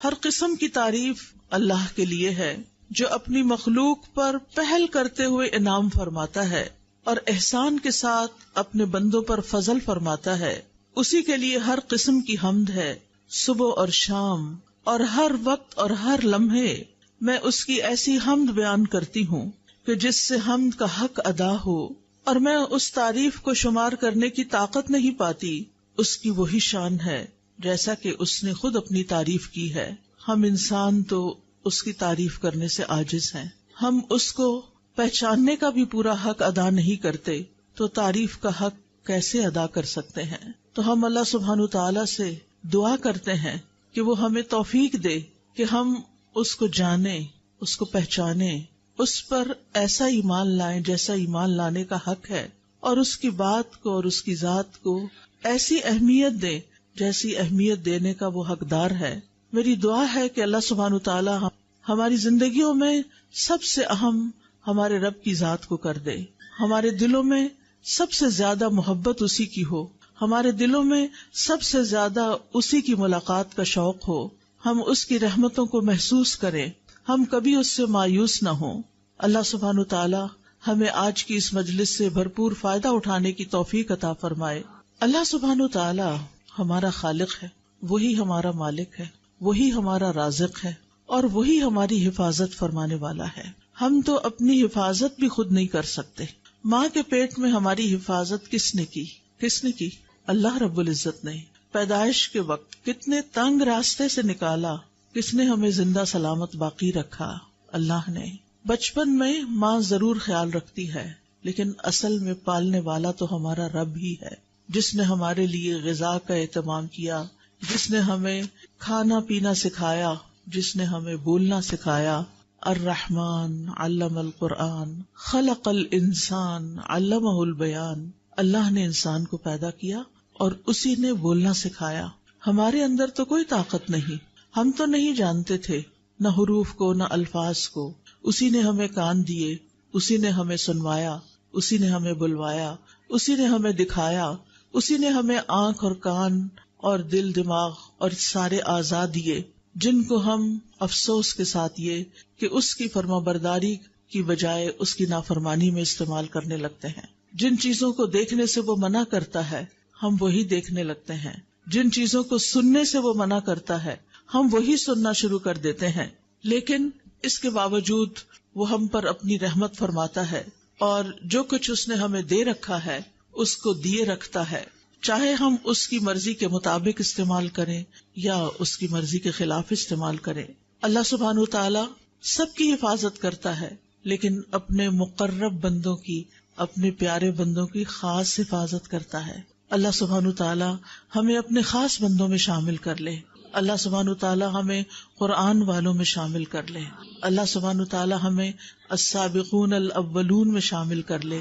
ہر قسم کی تعریف اللہ کے لیے ہے جو اپنی مخلوق پر پہل کرتے ہوئے انعام فرماتا ہے اور احسان کے ساتھ اپنے بندوں پر فضل فرماتا ہے. اسی کے لیے ہر قسم کی حمد ہے، صبح اور شام اور ہر وقت اور ہر لمحے میں اس کی ایسی حمد بیان کرتی ہوں کہ جس سے حمد کا حق ادا ہو، اور میں اس تعریف کو شمار کرنے کی طاقت نہیں پاتی. اس کی وہی شان ہے جیسا کہ اس نے خود اپنی تعریف کی ہے. ہم انسان تو اس کی تعریف کرنے سے عاجز ہیں. ہم اس کو پہچاننے کا بھی پورا حق ادا نہیں کرتے تو تعریف کا حق کیسے ادا کر سکتے ہیں؟ تو ہم اللہ سبحانہ تعالیٰ سے دعا کرتے ہیں کہ وہ ہمیں توفیق دے کہ ہم اس کو جانیں، اس کو پہچانیں، اس پر ایسا ایمان لائیں جیسا ایمان لانے کا حق ہے، اور اس کی بات کو اور اس کی ذات کو ایسی اہمیت دیں جیسی اہمیت دینے کا وہ حقدار ہے. میری دعا ہے کہ اللہ سبحانہ تعالیٰ ہماری زندگیوں میں سب سے اہم ہمارے رب کی ذات کو کر دے. ہمارے دلوں میں سب سے زیادہ محبت اسی کی ہو، ہمارے دلوں میں سب سے زیادہ اسی کی ملاقات کا شوق ہو، ہم اس کی رحمتوں کو محسوس کریں، ہم کبھی اس سے مایوس نہ ہوں. اللہ سبحانہ تعالیٰ ہمیں آج کی اس مجلس سے بھرپور فائدہ اٹھانے کی توفیق عطا فرمائے. اللہ سبحانہ تعالیٰ ہمارا خالق ہے، وہی ہمارا مالک ہے، وہی ہمارا رازق ہے، اور وہی ہماری حفاظت فرمانے والا ہے. ہم تو اپنی حفاظت بھی خود نہیں کر سکتے. ماں کے پیٹ میں ہماری حفاظت کس نے کی؟ اللہ رب العزت نے. پیدائش کے وقت کتنے تنگ راستے سے نکالا، کس نے ہمیں زندہ سلامت باقی رکھا؟ اللہ نے. بچپن میں ماں ضرور خیال رکھتی ہے، لیکن اصل میں پالنے والا تو ہمارا رب ہی ہے، جس نے ہمارے لیے غذا کا اہتمام کیا، جس نے ہمیں کھانا پینا سکھایا، جس نے ہمیں بولنا سکھایا. الرحمن علم القرآن خلق الانسان علمہ البیان. اللہ نے انسان کو پیدا کیا اور اسی نے بولنا سکھایا. ہمارے اندر تو کوئی طاقت نہیں، ہم تو نہیں جانتے تھے نہ حروف کو نہ الفاظ کو. اسی نے ہمیں کان دیے، اسی نے ہمیں سنوایا، اسی نے ہمیں بلوایا، اسی نے ہمیں دکھایا، اسی نے ہمیں آنکھ اور کان اور دل دماغ اور سارے اعضاء دیے، جن کو ہم افسوس کے ساتھ یہ کہ اس کی فرما برداری کی بجائے اس کی نافرمانی میں استعمال کرنے لگتے ہیں. جن چیزوں کو دیکھنے سے وہ منع کرتا ہے ہم وہی دیکھنے لگتے ہیں، جن چیزوں کو سننے سے وہ منع کرتا ہے ہم وہی سننا شروع کر دیتے ہیں. لیکن اس کے باوجود وہ ہم پر اپنی رحمت فرماتا ہے، اور جو کچھ اس نے ہمیں دے رکھا ہے اس کو دیے رکھتا ہے، چاہے ہم اس کی مرضی کے مطابق استعمال کریں یا اس کی مرضی کے خلاف استعمال کریں. اللہ سبحانہ تعالیٰ سب کی حفاظت کرتا ہے، لیکن اپنے مقرب بندوں کی، اپنے پیارے بندوں کی خاص حفاظت کرتا ہے. اللہ سبحانہ تعالیٰ ہمیں اپنے خاص بندوں میں شامل کر لے. اللہ سبحانہ تعالیٰ ہمیں قرآن والوں میں شامل کر لے. اللہ سبحانہ تعالیٰ ہمیں السابقون الاولون میں شامل کر لے،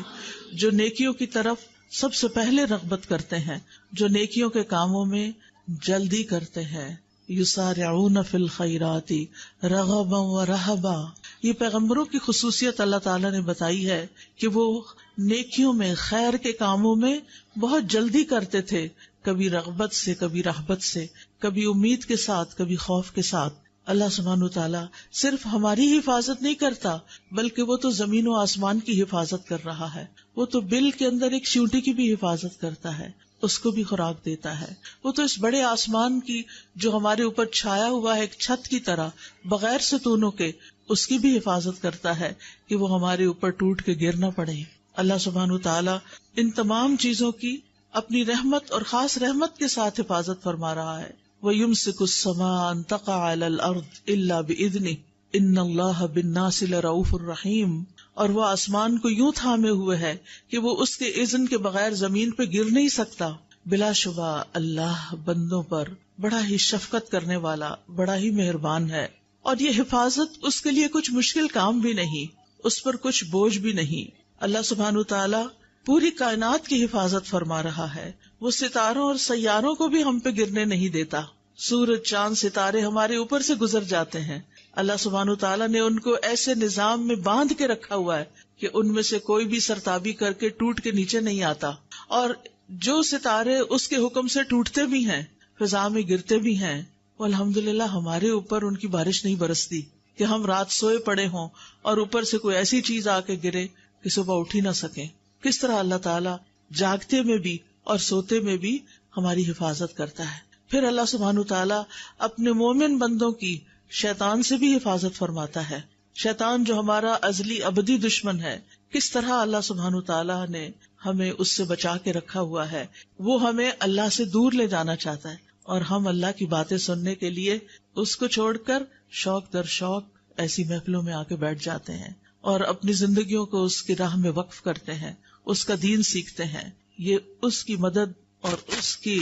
جو نیکیوں کی طرف سب سے پہلے رغبت کرتے ہیں، جو نیکیوں کے کاموں میں جلدی کرتے ہیں. یسارعون فی الخیرات رغبا ورہبا. یہ پیغمبروں کی خصوصیت اللہ تعالیٰ نے بتائی ہے کہ وہ نیکیوں میں، خیر کے کاموں میں بہت جلدی کرتے تھے، کبھی رغبت سے، کبھی رہبت سے، کبھی امید کے ساتھ، کبھی خوف کے ساتھ. اللہ سبحانہ تعالیٰ صرف ہماری حفاظت نہیں کرتا بلکہ وہ تو زمین و آسمان کی حفاظت کر رہا ہے. وہ تو بل کے اندر ایک چیونٹی کی بھی حفاظت کرتا ہے، اس کو بھی خوراک دیتا ہے. وہ تو اس بڑے آسمان کی جو ہمارے اوپر چھایا ہوا ہے ایک چھت کی طرح بغیر ستونوں کے، اس کی بھی حفاظت کرتا ہے کہ وہ ہمارے اوپر ٹوٹ کے گر نہ پڑے. اللہ سبحانہ تعالیٰ ان تمام چیزوں کی اپنی رحمت اور خاص رحمت کے ساتھ حفاظت فرما رہا ہے. وَيُمْسِكُ السَّمَاءَ أَن تَقَعَ عَلَى الْأَرْضِ إِلَّا بِإِذْنِهِ إِنَّ اللَّهَ بِالنَّاسِ لَرَءُوفٌ رَحِيمٌ. اور وہ آسمان کو یوں تھامے ہوئے ہے کہ وہ اس کے اذن کے بغیر زمین پہ گر نہیں سکتا. بلا شبہ اللہ بندوں پر بڑا ہی شفقت کرنے والا، بڑا ہی مہربان ہے. اور یہ حفاظت اس کے لیے کچھ مشکل کام بھی نہیں، اس پر کچھ بوجھ بھی نہیں. اللہ سبحانہ تعالیٰ پوری کائنات کی حفاظت فرما رہا ہے. وہ ستاروں اور سیاروں کو بھی ہم پہ گرنے نہیں دیتا. سورج، چاند، ستارے ہمارے اوپر سے گزر جاتے ہیں. اللہ سبحانہ تعالیٰ نے ان کو ایسے نظام میں باندھ کے رکھا ہوا ہے کہ ان میں سے کوئی بھی سرتابی کر کے ٹوٹ کے نیچے نہیں آتا. اور جو ستارے اس کے حکم سے ٹوٹتے بھی ہیں، فضا میں گرتے بھی ہیں، الحمدللہ ہمارے اوپر ان کی بارش نہیں برستی کہ ہم رات سوئے پڑے ہوں اور اوپر سے کوئی ایسی چیز آ کے گرے کہ صبح اٹھ ہی نہ سکیں. کس طرح اللہ تعالیٰ جاگتے میں بھی اور سوتے میں بھی ہماری حفاظت کرتا ہے. پھر اللہ سبحانہ تعالیٰ اپنے مومن بندوں کی شیطان سے بھی حفاظت فرماتا ہے. شیطان جو ہمارا ازلی ابدی دشمن ہے، کس طرح اللہ سبحانہ تعالیٰ نے ہمیں اس سے بچا کے رکھا ہوا ہے. وہ ہمیں اللہ سے دور لے جانا چاہتا ہے اور ہم اللہ کی باتیں سننے کے لیے اس کو چھوڑ کر شوق در شوق ایسی محفلوں میں آ کے بیٹھ جاتے ہیں اور اپنی زندگیوں کو اس کی راہ میں وقف کرتے ہیں، اس کا دین سیکھتے ہیں. یہ اس کی مدد اور اس کی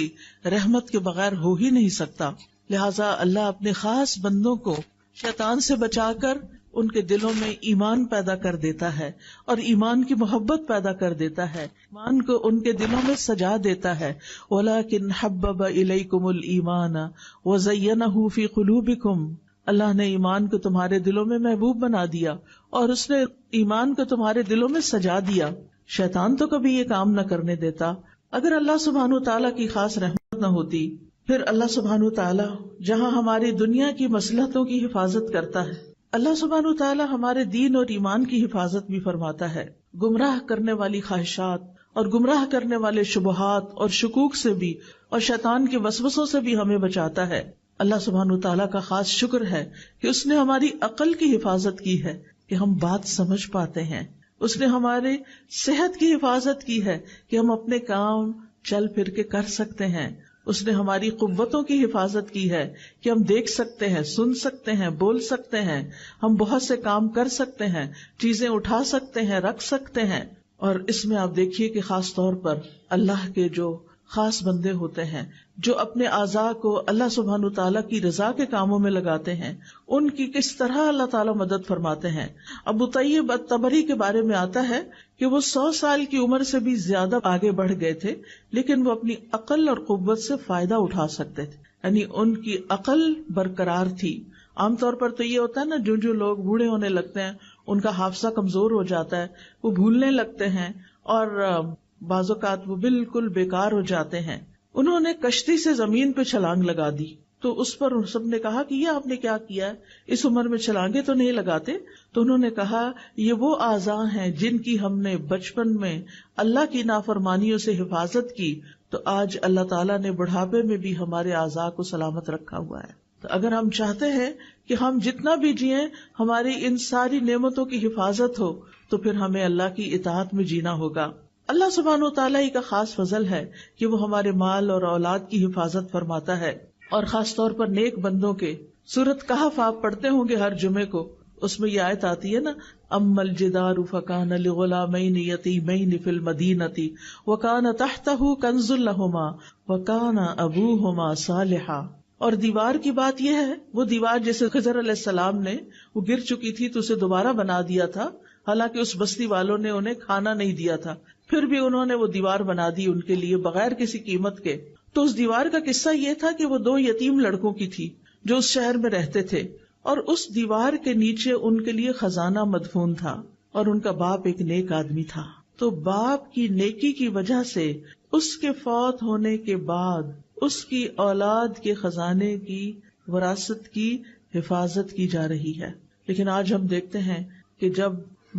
رحمت کے بغیر ہو ہی نہیں سکتا. لہٰذا اللہ اپنے خاص بندوں کو شیطان سے بچا کر ان کے دلوں میں ایمان پیدا کر دیتا ہے اور ایمان کی محبت پیدا کر دیتا ہے، ایمان کو ان کے دلوں میں سجا دیتا ہے. وَلَٰكِنْ حَبَّبَ إِلَيْكُمُ الْإِيمَانَ وَزَيَّنَهُ فِي قُلُوبِكُمْ. اللہ نے ایمان کو تمہارے دلوں میں محبوب بنا دیا اور اس نے ایمان کو تمہارے دلوں میں سجا دیا. شیطان تو کبھی یہ کام نہ کرنے دیتا. اگر اللہ سبحانہ تعالیٰ کی خاص رحمت نہ ہوتی، پھر اللہ سبحانہ تعالیٰ جہاں ہماری دنیا کی مصلحتوں کی حفاظت کرتا ہے، اللہ سبحانہ تعالیٰ ہمارے دین اور ایمان کی حفاظت بھی فرماتا ہے. گمراہ کرنے والی خواہشات اور گمراہ کرنے والے شبہات اور شکوک سے بھی اور شیطان کے وسوسوں سے بھی ہمیں بچاتا ہے. اللہ سبحانہ تعالیٰ کا خاص شکر ہے کہ اس نے ہماری عقل کی حفاظت کی ہے کہ ہم بات سمجھ پاتے ہیں. اس نے ہمارے صحت کی حفاظت کی ہے کہ ہم اپنے کام چل پھر کے کر سکتے ہیں. اس نے ہماری قوتوں کی حفاظت کی ہے کہ ہم دیکھ سکتے ہیں، سن سکتے ہیں، بول سکتے ہیں، ہم بہت سے کام کر سکتے ہیں، چیزیں اٹھا سکتے ہیں، رکھ سکتے ہیں. اور اس میں آپ دیکھیے کہ خاص طور پر اللہ کے جو خاص بندے ہوتے ہیں جو اپنے اعضاء کو اللہ سبحانہ تعالیٰ کی رضا کے کاموں میں لگاتے ہیں، ان کی کس طرح اللہ تعالیٰ مدد فرماتے ہیں. ابو طیب الطبری کے بارے میں آتا ہے کہ وہ 100 سال کی عمر سے بھی زیادہ آگے بڑھ گئے تھے، لیکن وہ اپنی عقل اور قوت سے فائدہ اٹھا سکتے تھے، یعنی ان کی عقل برقرار تھی. عام طور پر تو یہ ہوتا ہے نا، جو لوگ بوڑھے ہونے لگتے ہیں ان کا حافظہ کمزور ہو جاتا ہے، وہ بھولنے لگتے ہیں اور بعض اوقات وہ بالکل بیکار ہو جاتے ہیں. انہوں نے کشتی سے زمین پہ چھلانگ لگا دی تو اس پر سب نے کہا کہ یہ آپ نے کیا کیا ہے، اس عمر میں چھلانگیں تو نہیں لگاتے. تو انہوں نے کہا یہ وہ اعضاء ہیں جن کی ہم نے بچپن میں اللہ کی نافرمانیوں سے حفاظت کی، تو آج اللہ تعالیٰ نے بڑھاپے میں بھی ہمارے اعضاء کو سلامت رکھا ہوا ہے. تو اگر ہم چاہتے ہیں کہ ہم جتنا بھی جئیں ہماری ان ساری نعمتوں کی حفاظت ہو، تو پھر ہمیں اللہ کی اطاعت میں جینا ہوگا. اللہ سبحانہ وتعالیٰ ہی کا خاص فضل ہے کہ وہ ہمارے مال اور اولاد کی حفاظت فرماتا ہے، اور خاص طور پر نیک بندوں کے. سورۃ کہف آپ پڑھتے ہوں گے ہر جمعے کو، اس میں یہ آیت آتی ہے نا، اما الجدار فکان لغلامین یتیمین فی المدینۃ وکان تحتہ کنز لہما وکان ابوہما صالحا. اور دیوار کی بات یہ ہے، وہ دیوار جیسے خضر علیہ السلام نے وہ گر چکی تھی تو اسے دوبارہ بنا دیا تھا، حالانکہ اس بستی والوں نے انہیں کھانا نہیں دیا تھا، پھر بھی انہوں نے وہ دیوار بنا دی ان کے لیے بغیر کسی قیمت کے. تو اس دیوار کا قصہ یہ تھا کہ وہ 2 یتیم لڑکوں کی تھی جو اس شہر میں رہتے تھے، اور اس دیوار کے نیچے ان کے لیے خزانہ مدفون تھا، اور ان کا باپ ایک نیک آدمی تھا. تو باپ کی نیکی کی وجہ سے اس کے فوت ہونے کے بعد اس کی اولاد کے خزانے کی وراثت کی حفاظت کی جا رہی ہے. لیکن آج ہم دیکھتے ہیں کہ جب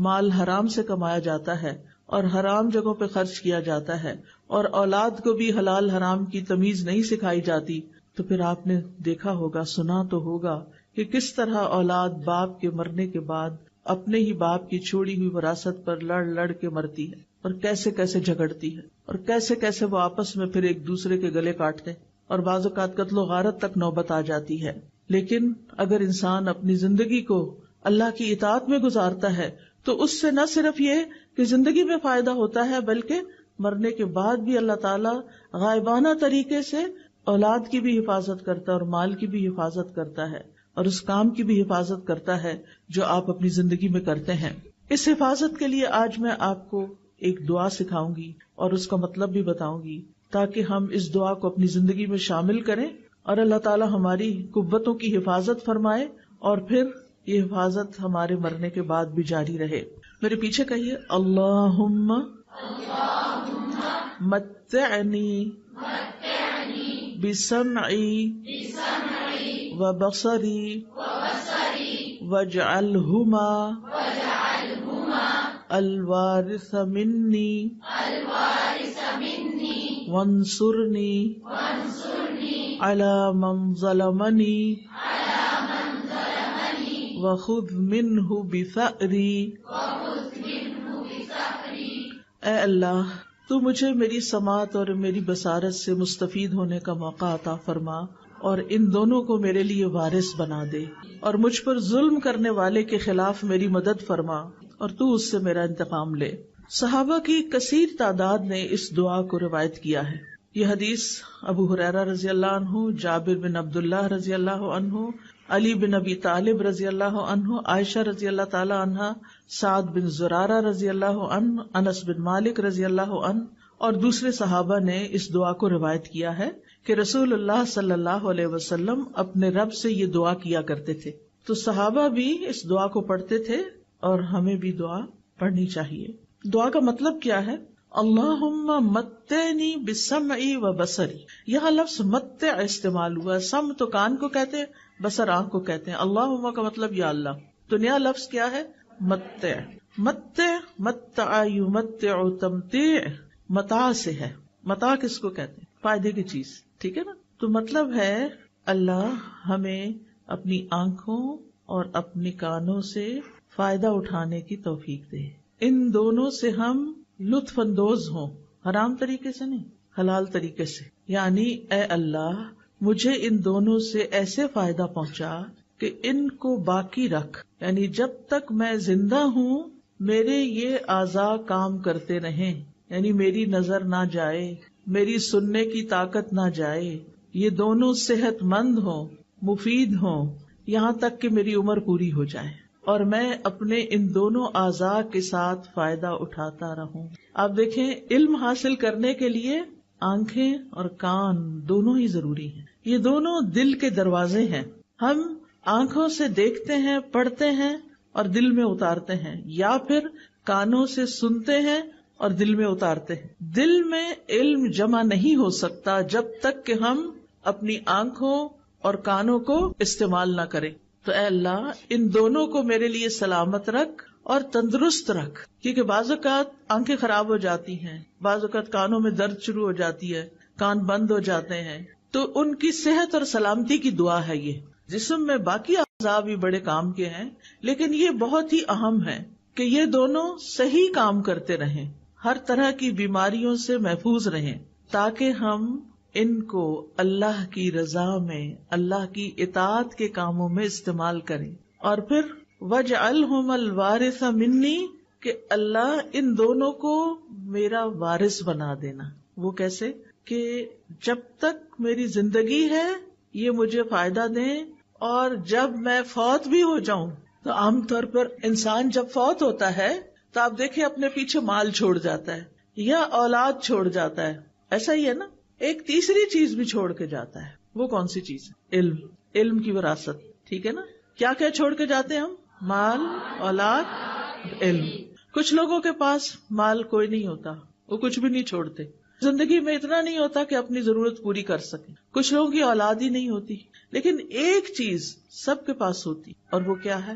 مال حرام سے کمایا جاتا ہے اور حرام جگہوں پہ خرچ کیا جاتا ہے اور اولاد کو بھی حلال حرام کی تمیز نہیں سکھائی جاتی، تو پھر آپ نے دیکھا ہوگا، سنا تو ہوگا کہ کس طرح اولاد باپ کے مرنے کے بعد اپنے ہی باپ کی چھوڑی ہوئی وراثت پر لڑ لڑ کے مرتی ہے، اور کیسے کیسے جھگڑتی ہے، اور کیسے کیسے وہ آپس میں پھر ایک دوسرے کے گلے کاٹتے، اور بعض اوقات قتل و غارت تک نوبت آ جاتی ہے. لیکن اگر انسان اپنی زندگی کو اللہ کی اطاعت میں گزارتا ہے تو اس سے نہ صرف یہ کہ زندگی میں فائدہ ہوتا ہے، بلکہ مرنے کے بعد بھی اللہ تعالیٰ غائبانہ طریقے سے اولاد کی بھی حفاظت کرتا ہے اور مال کی بھی حفاظت کرتا ہے، اور اس کام کی بھی حفاظت کرتا ہے جو آپ اپنی زندگی میں کرتے ہیں. اس حفاظت کے لیے آج میں آپ کو ایک دعا سکھاؤں گی اور اس کا مطلب بھی بتاؤں گی، تاکہ ہم اس دعا کو اپنی زندگی میں شامل کریں اور اللہ تعالیٰ ہماری قوتوں کی حفاظت فرمائے، اور پھر یہ حفاظت ہمارے مرنے کے بعد بھی جاری رہے. میرے پیچھے کہیے، اللہم متعنی بسمعی وبصری واجعلہما الوارث منی وانصرنی علی من ظلمنی وخذ منہ بثأری. اے اللہ تو مجھے میری سماعت اور میری بصارت سے مستفید ہونے کا موقع عطا فرما اور ان دونوں کو میرے لیے وارث بنا دے، اور مجھ پر ظلم کرنے والے کے خلاف میری مدد فرما اور تو اس سے میرا انتقام لے. صحابہ کی کثیر تعداد نے اس دعا کو روایت کیا ہے. یہ حدیث ابو ہریرہ رضی اللہ عنہ، جابر بن عبداللہ رضی اللہ عنہ، علی بن ابی طالب رضی اللہ عنہ، عائشہ رضی اللہ تعالی عنہ، سعد بن زرارہ رضی اللہ عنہ، انس بن مالک رضی اللہ عنہ اور دوسرے صحابہ نے اس دعا کو روایت کیا ہے کہ رسول اللہ صلی اللہ علیہ وسلم اپنے رب سے یہ دعا کیا کرتے تھے. تو صحابہ بھی اس دعا کو پڑھتے تھے اور ہمیں بھی دعا پڑھنی چاہیے. دعا کا مطلب کیا ہے؟ اللہم متعنی بسمعی و بصری. یہاں لفظ متع استعمال ہوا. سم تو کان کو کہتے ہیں، بصر آنکھ کو کہتے ہیں. اللہم کا مطلب یا اللہ. تو نیا لفظ کیا ہے؟ متع. متع متع یمتع تمتیع متاع سے ہے. متاع کس کو کہتے ہیں؟ فائدے کی چیز. ٹھیک ہے نا. تو مطلب ہے اللہ ہمیں اپنی آنکھوں اور اپنے کانوں سے فائدہ اٹھانے کی توفیق دے. ان دونوں سے ہم لطف اندوز ہوں، حرام طریقے سے نہیں، حلال طریقے سے. یعنی اے اللہ مجھے ان دونوں سے ایسے فائدہ پہنچا کہ ان کو باقی رکھ، یعنی جب تک میں زندہ ہوں میرے یہ اعضاء کام کرتے رہیں، یعنی میری نظر نہ جائے، میری سننے کی طاقت نہ جائے، یہ دونوں صحت مند ہوں، مفید ہوں، یہاں تک کہ میری عمر پوری ہو جائے اور میں اپنے ان دونوں اعضاء کے ساتھ فائدہ اٹھاتا رہوں. آپ دیکھیں علم حاصل کرنے کے لیے آنکھیں اور کان دونوں ہی ضروری ہیں. یہ دونوں دل کے دروازے ہیں. ہم آنکھوں سے دیکھتے ہیں، پڑھتے ہیں اور دل میں اتارتے ہیں، یا پھر کانوں سے سنتے ہیں اور دل میں اتارتے ہیں. دل میں علم جمع نہیں ہو سکتا جب تک کہ ہم اپنی آنکھوں اور کانوں کو استعمال نہ کریں. تو اے اللہ ان دونوں کو میرے لیے سلامت رکھ اور تندرست رکھ، کیونکہ بعض اوقات آنکھیں خراب ہو جاتی ہیں، بعض اوقات کانوں میں درد شروع ہو جاتی ہے، کان بند ہو جاتے ہیں. تو ان کی صحت اور سلامتی کی دعا ہے یہ. جسم میں باقی اعضاء بھی بڑے کام کے ہیں، لیکن یہ بہت ہی اہم ہے کہ یہ دونوں صحیح کام کرتے رہیں، ہر طرح کی بیماریوں سے محفوظ رہیں، تاکہ ہم ان کو اللہ کی رضا میں، اللہ کی اطاعت کے کاموں میں استعمال کریں. اور پھر وَاجْعَلْهُمَ الْوَارِثَ مِنِّي، کہ اللہ ان دونوں کو میرا وارث بنا دینا. وہ کیسے؟ کہ جب تک میری زندگی ہے یہ مجھے فائدہ دیں، اور جب میں فوت بھی ہو جاؤں. تو عام طور پر انسان جب فوت ہوتا ہے تو آپ دیکھیں اپنے پیچھے مال چھوڑ جاتا ہے یا اولاد چھوڑ جاتا ہے. ایسا ہی ہے نا. ایک تیسری چیز بھی چھوڑ کے جاتا ہے. وہ کون سی چیز ہے؟ علم. علم کی وراثت. ٹھیک ہے نا. کیا کیا چھوڑ کے جاتے ہیں ہم؟ مال، اولاد، علم. کچھ لوگوں کے پاس مال کوئی نہیں ہوتا، وہ کچھ بھی نہیں چھوڑتے. زندگی میں اتنا نہیں ہوتا کہ اپنی ضرورت پوری کر سکیں. کچھ لوگوں کی اولاد ہی نہیں ہوتی، لیکن ایک چیز سب کے پاس ہوتی، اور وہ کیا ہے؟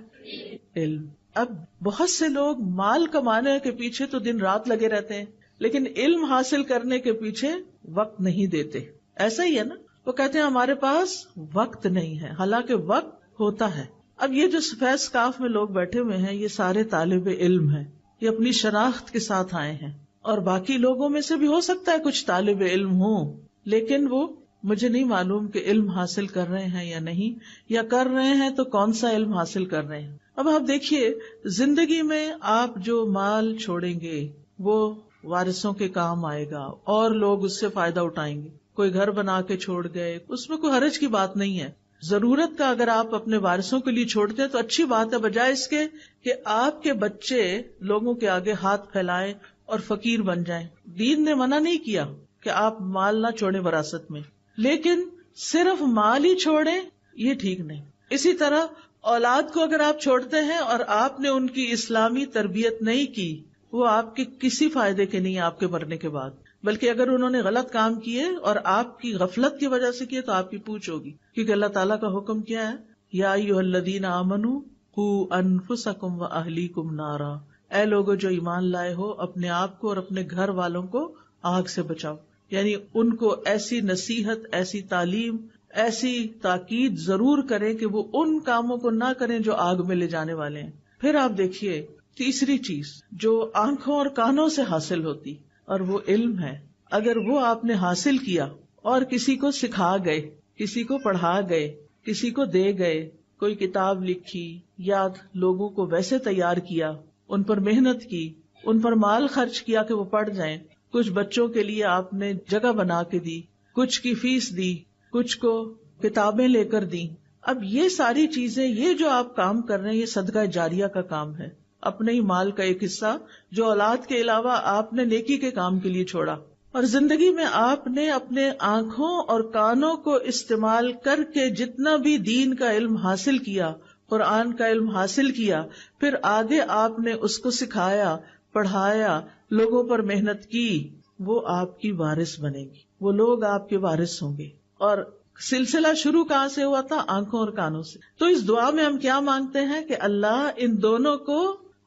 علم. اب بہت سے لوگ مال کمانے کے پیچھے تو دن رات لگے رہتے ہیں، لیکن علم حاصل کرنے کے پیچھے وقت نہیں دیتے. ایسا ہی ہے نا. وہ کہتے ہیں ہمارے پاس وقت نہیں ہے، حالانکہ وقت ہوتا ہے. اب یہ جو سفید سکارف میں لوگ بیٹھے ہوئے ہیں یہ سارے طالب علم ہیں، یہ اپنی شناخت کے ساتھ آئے ہیں، اور باقی لوگوں میں سے بھی ہو سکتا ہے کچھ طالب علم ہوں، لیکن وہ مجھے نہیں معلوم کہ علم حاصل کر رہے ہیں یا نہیں، یا کر رہے ہیں تو کون سا علم حاصل کر رہے ہیں. اب آپ دیکھیے زندگی میں آپ جو مال چھوڑیں گے وہ وارثوں کے کام آئے گا اور لوگ اس سے فائدہ اٹھائیں گے. کوئی گھر بنا کے چھوڑ گئے، اس میں کوئی حرج کی بات نہیں ہے. ضرورت کا اگر آپ اپنے وارثوں کے لیے چھوڑتے ہیں تو اچھی بات ہے، بجائے اس کے کہ آپ کے بچے لوگوں کے آگے ہاتھ پھیلائیں اور فقیر بن جائیں. دین نے منع نہیں کیا کہ آپ مال نہ چھوڑیں وراثت میں، لیکن صرف مال ہی چھوڑیں یہ ٹھیک نہیں. اسی طرح اولاد کو اگر آپ چھوڑتے ہیں اور آپ نے ان کی اسلامی تربیت نہیں کی، وہ آپ کے کسی فائدے کے نہیں آپ کے مرنے کے بعد. بلکہ اگر انہوں نے غلط کام کیے اور آپ کی غفلت کی وجہ سے کیے تو آپ کی پوچھ ہوگی، کیونکہ اللہ تعالیٰ کا حکم کیا ہے، یا ایھا الذین آمنوا قوا انفسکم واہلیکم نارا، اے لوگو جو ایمان لائے ہو اپنے آپ کو اور اپنے گھر والوں کو آگ سے بچاؤ. یعنی ان کو ایسی نصیحت، ایسی تعلیم، ایسی تاکید ضرور کریں کہ وہ ان کاموں کو نہ کریں جو آگ میں لے جانے والے ہیں. پھر آپ دیکھیے تیسری چیز جو آنکھوں اور کانوں سے حاصل ہوتی، اور وہ علم ہے. اگر وہ آپ نے حاصل کیا اور کسی کو سکھا گئے، کسی کو پڑھا گئے، کسی کو دے گئے، کوئی کتاب لکھی یا لوگوں کو ویسے تیار کیا، ان پر محنت کی، ان پر مال خرچ کیا کہ وہ پڑھ جائیں، کچھ بچوں کے لیے آپ نے جگہ بنا کے دی، کچھ کی فیس دی، کچھ کو کتابیں لے کر دی. اب یہ ساری چیزیں، یہ جو آپ کام کر رہے ہیں، یہ صدقہ جاریہ کا کام ہے. اپنے ہی مال کا ایک حصہ جو اولاد کے علاوہ آپ نے نیکی کے کام کے لیے چھوڑا، اور زندگی میں آپ نے اپنے آنکھوں اور کانوں کو استعمال کر کے جتنا بھی دین کا علم حاصل کیا، قرآن کا علم حاصل کیا، پھر آگے آپ نے اس کو سکھایا، پڑھایا، لوگوں پر محنت کی، وہ آپ کی وارث بنے گی، وہ لوگ آپ کے وارث ہوں گے. اور سلسلہ شروع کہاں سے ہوا تھا؟ آنکھوں اور کانوں سے. تو اس دعا میں ہم کیا مانگتے ہیں کہ اللہ ان دونوں کو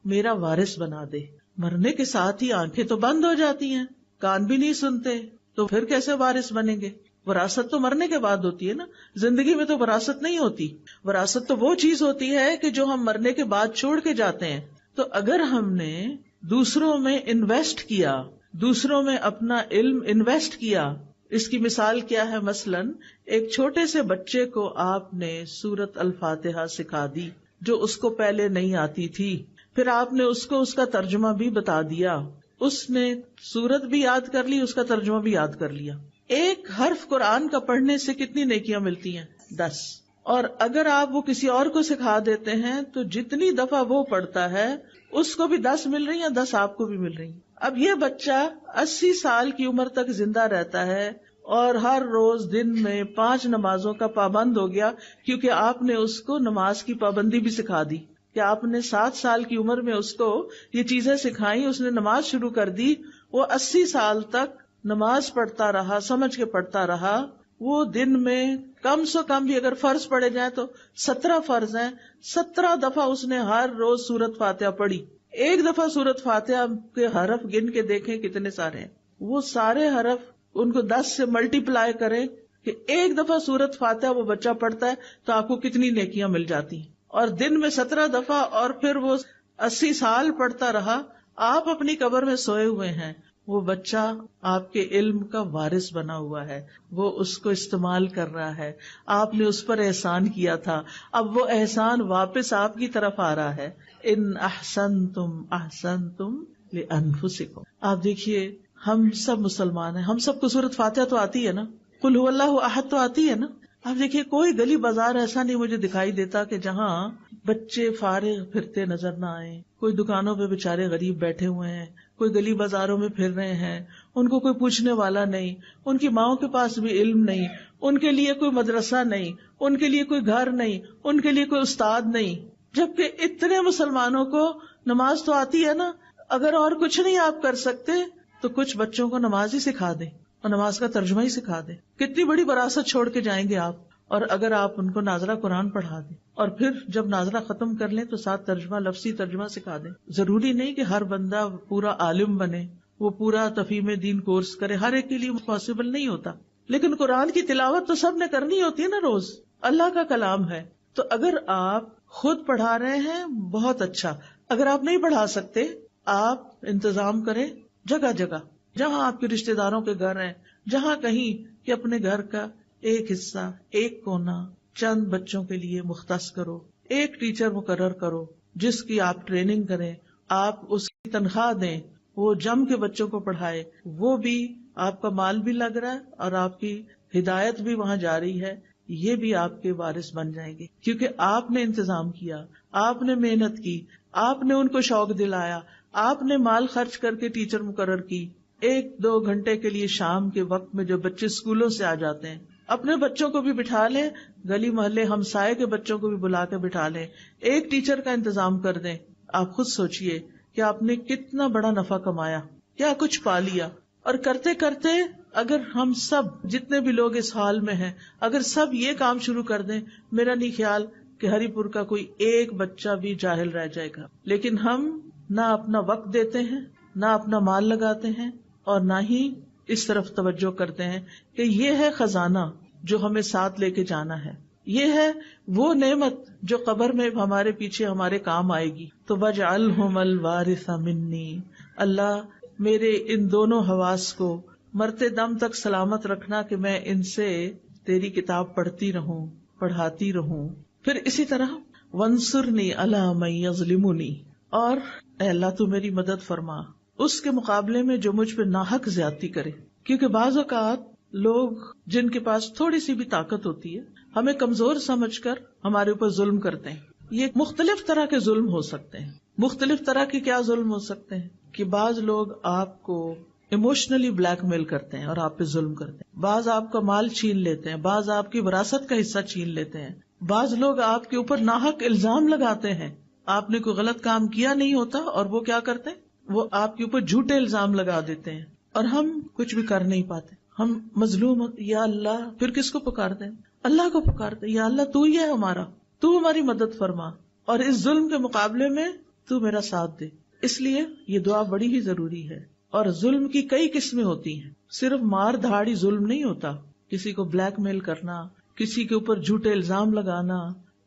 میرا وارث بنا دے. مرنے کے ساتھ ہی آنکھیں تو بند ہو جاتی ہیں، کان بھی نہیں سنتے، تو پھر کیسے وارث بنیں گے؟ وراثت تو مرنے کے بعد ہوتی ہے نا، زندگی میں تو وراثت نہیں ہوتی. وراثت تو وہ چیز ہوتی ہے کہ جو ہم مرنے کے بعد چھوڑ کے جاتے ہیں. تو اگر ہم نے دوسروں میں انویسٹ کیا، دوسروں میں اپنا علم انویسٹ کیا، اس کی مثال کیا ہے؟ مثلاً ایک چھوٹے سے بچے کو آپ نے سورت الفاتحہ سکھا دی جو اس کو پہلے نہیں آتی تھی، پھر آپ نے اس کو اس کا ترجمہ بھی بتا دیا، اس نے سورت بھی یاد کر لی، اس کا ترجمہ بھی یاد کر لیا. ایک حرف قرآن کا پڑھنے سے کتنی نیکیاں ملتی ہیں؟ 10. اور اگر آپ وہ کسی اور کو سکھا دیتے ہیں تو جتنی دفعہ وہ پڑھتا ہے اس کو بھی 10 مل رہی ہیں، 10 آپ کو بھی مل رہی ہیں. اب یہ بچہ 80 سال کی عمر تک زندہ رہتا ہے اور ہر روز دن میں 5 نمازوں کا پابند ہو گیا، کیونکہ آپ نے اس کو نماز کی پابندی بھی سکھا دی. کہ آپ نے 7 سال کی عمر میں اس کو یہ چیزیں سکھائیں، اس نے نماز شروع کر دی، وہ 80 سال تک نماز پڑھتا رہا، سمجھ کے پڑھتا رہا. وہ دن میں کم سے کم بھی اگر فرض پڑھے جائیں تو 17 فرض ہیں، 17 دفعہ اس نے ہر روز سورت فاتحہ پڑھی. ایک دفعہ سورت فاتحہ کے حرف گن کے دیکھیں کتنے سارے ہیں. وہ سارے حرف ان کو 10 سے ملٹی پلائی کریں کہ ایک دفعہ سورت فاتحہ وہ بچہ پڑھتا ہے تو آپ کو کتنی نیکیاں مل جاتی ہیں. اور دن میں 17 دفعہ، اور پھر وہ 80 سال پڑھتا رہا. آپ اپنی قبر میں سوئے ہوئے ہیں، وہ بچہ آپ کے علم کا وارث بنا ہوا ہے، وہ اس کو استعمال کر رہا ہے. آپ نے اس پر احسان کیا تھا، اب وہ احسان واپس آپ کی طرف آ رہا ہے. ان احسنتم احسنتم لانفسکم. آپ دیکھیے ہم سب مسلمان ہیں، ہم سب کو سورۃ فاتحہ تو آتی ہے نا، قل هو اللہ احد تو آتی ہے نا. آپ دیکھیے کوئی گلی بازار ایسا نہیں مجھے دکھائی دیتا کہ جہاں بچے فارغ پھرتے نظر نہ آئے. کوئی دکانوں پہ بےچارے غریب بیٹھے ہوئے ہیں، کوئی گلی بازاروں میں پھر رہے ہیں، ان کو کوئی پوچھنے والا نہیں، ان کی ماؤں کے پاس بھی علم نہیں، ان کے لیے کوئی مدرسہ نہیں، ان کے لیے کوئی گھر نہیں، ان کے لیے کوئی استاد نہیں. جبکہ اتنے مسلمانوں کو نماز تو آتی ہے نا. اگر اور کچھ نہیں آپ کر سکتے تو کچھ بچوں کو نماز ہی سکھا دیں اور نماز کا ترجمہ ہی سکھا دیں. کتنی بڑی وراثت چھوڑ کے جائیں گے آپ. اور اگر آپ ان کو ناظرہ قرآن پڑھا دیں اور پھر جب ناظرہ ختم کر لیں تو ساتھ ترجمہ، لفظی ترجمہ سکھا دیں. ضروری نہیں کہ ہر بندہ پورا عالم بنے، وہ پورا تفہیم دین کورس کرے، ہر ایک کے لیے پاسبل نہیں ہوتا. لیکن قرآن کی تلاوت تو سب نے کرنی ہوتی ہے نا، روز اللہ کا کلام ہے. تو اگر آپ خود پڑھا رہے ہیں بہت اچھا، اگر آپ نہیں پڑھا سکتے آپ انتظام کریں جگہ جگہ، جہاں آپ کے رشتہ داروں کے گھر ہیں، جہاں کہیں کہ اپنے گھر کا ایک حصہ، ایک کونا چند بچوں کے لیے مختص کرو. ایک ٹیچر مقرر کرو جس کی آپ ٹریننگ کریں، آپ اس کی تنخواہ دیں، وہ جم کے بچوں کو پڑھائے. وہ بھی آپ کا مال بھی لگ رہا ہے اور آپ کی ہدایت بھی وہاں جاری ہے. یہ بھی آپ کے وارث بن جائیں گے کیونکہ آپ نے انتظام کیا، آپ نے محنت کی، آپ نے ان کو شوق دلایا، آپ نے مال خرچ کر کے ٹیچر مقرر کی. 1-2 گھنٹے کے لیے شام کے وقت میں جو بچے اسکولوں سے آ جاتے ہیں، اپنے بچوں کو بھی بٹھا لیں، گلی محلے ہمسائے کے بچوں کو بھی بلا کے بٹھا لیں، ایک ٹیچر کا انتظام کر دیں. آپ خود سوچئے کہ آپ نے کتنا بڑا نفع کمایا، کیا کچھ پا لیا. اور کرتے کرتے اگر ہم سب جتنے بھی لوگ اس حال میں ہیں اگر سب یہ کام شروع کر دیں، میرا نہیں خیال کہ ہری پور کا کوئی ایک بچہ بھی جاہل رہ جائے گا. لیکن ہم نہ اپنا وقت دیتے ہیں، نہ اپنا مال لگاتے ہیں، اور نہ ہی اس طرف توجہ کرتے ہیں کہ یہ ہے خزانہ جو ہمیں ساتھ لے کے جانا ہے، یہ ہے وہ نعمت جو قبر میں ہمارے پیچھے ہمارے کام آئے گی. تو وَاجْعَلْهُمَ الْوَارِثَ مِنِّي، اللہ میرے ان دونوں حواس کو مرتے دم تک سلامت رکھنا کہ میں ان سے تیری کتاب پڑھتی رہوں، پڑھاتی رہوں. پھر اسی طرح وَانصُرْنِي عَلَىٰ مَن يَظْلِمُنِي، اور اے اللہ تو میری مدد فرما اس کے مقابلے میں جو مجھ پہ ناحق زیادتی کرے. کیونکہ بعض اوقات لوگ جن کے پاس تھوڑی سی بھی طاقت ہوتی ہے ہمیں کمزور سمجھ کر ہمارے اوپر ظلم کرتے ہیں. یہ مختلف طرح کے ظلم ہو سکتے ہیں. مختلف طرح کے کیا ظلم ہو سکتے ہیں کہ بعض لوگ آپ کو ایموشنلی بلیک میل کرتے ہیں اور آپ پہ ظلم کرتے ہیں، بعض آپ کا مال چھین لیتے ہیں، بعض آپ کی وراثت کا حصہ چھین لیتے ہیں، بعض لوگ آپ کے اوپر ناحق الزام لگاتے ہیں. آپ نے کوئی غلط کام کیا نہیں ہوتا اور وہ کیا کرتے ہیں، وہ آپ کے اوپر جھوٹے الزام لگا دیتے ہیں اور ہم کچھ بھی کر نہیں پاتے. ہم مظلوم، یا اللہ، پھر کس کو پکارتے ہیں؟ اللہ کو پکارتے ہیں، یا اللہ تو ہی ہے ہمارا، تو ہماری مدد فرما اور اس ظلم کے مقابلے میں تو میرا ساتھ دے. اس لیے یہ دعا بڑی ہی ضروری ہے. اور ظلم کی کئی قسمیں ہوتی ہیں، صرف مار دھاڑی ظلم نہیں ہوتا. کسی کو بلیک میل کرنا، کسی کے اوپر جھوٹے الزام لگانا،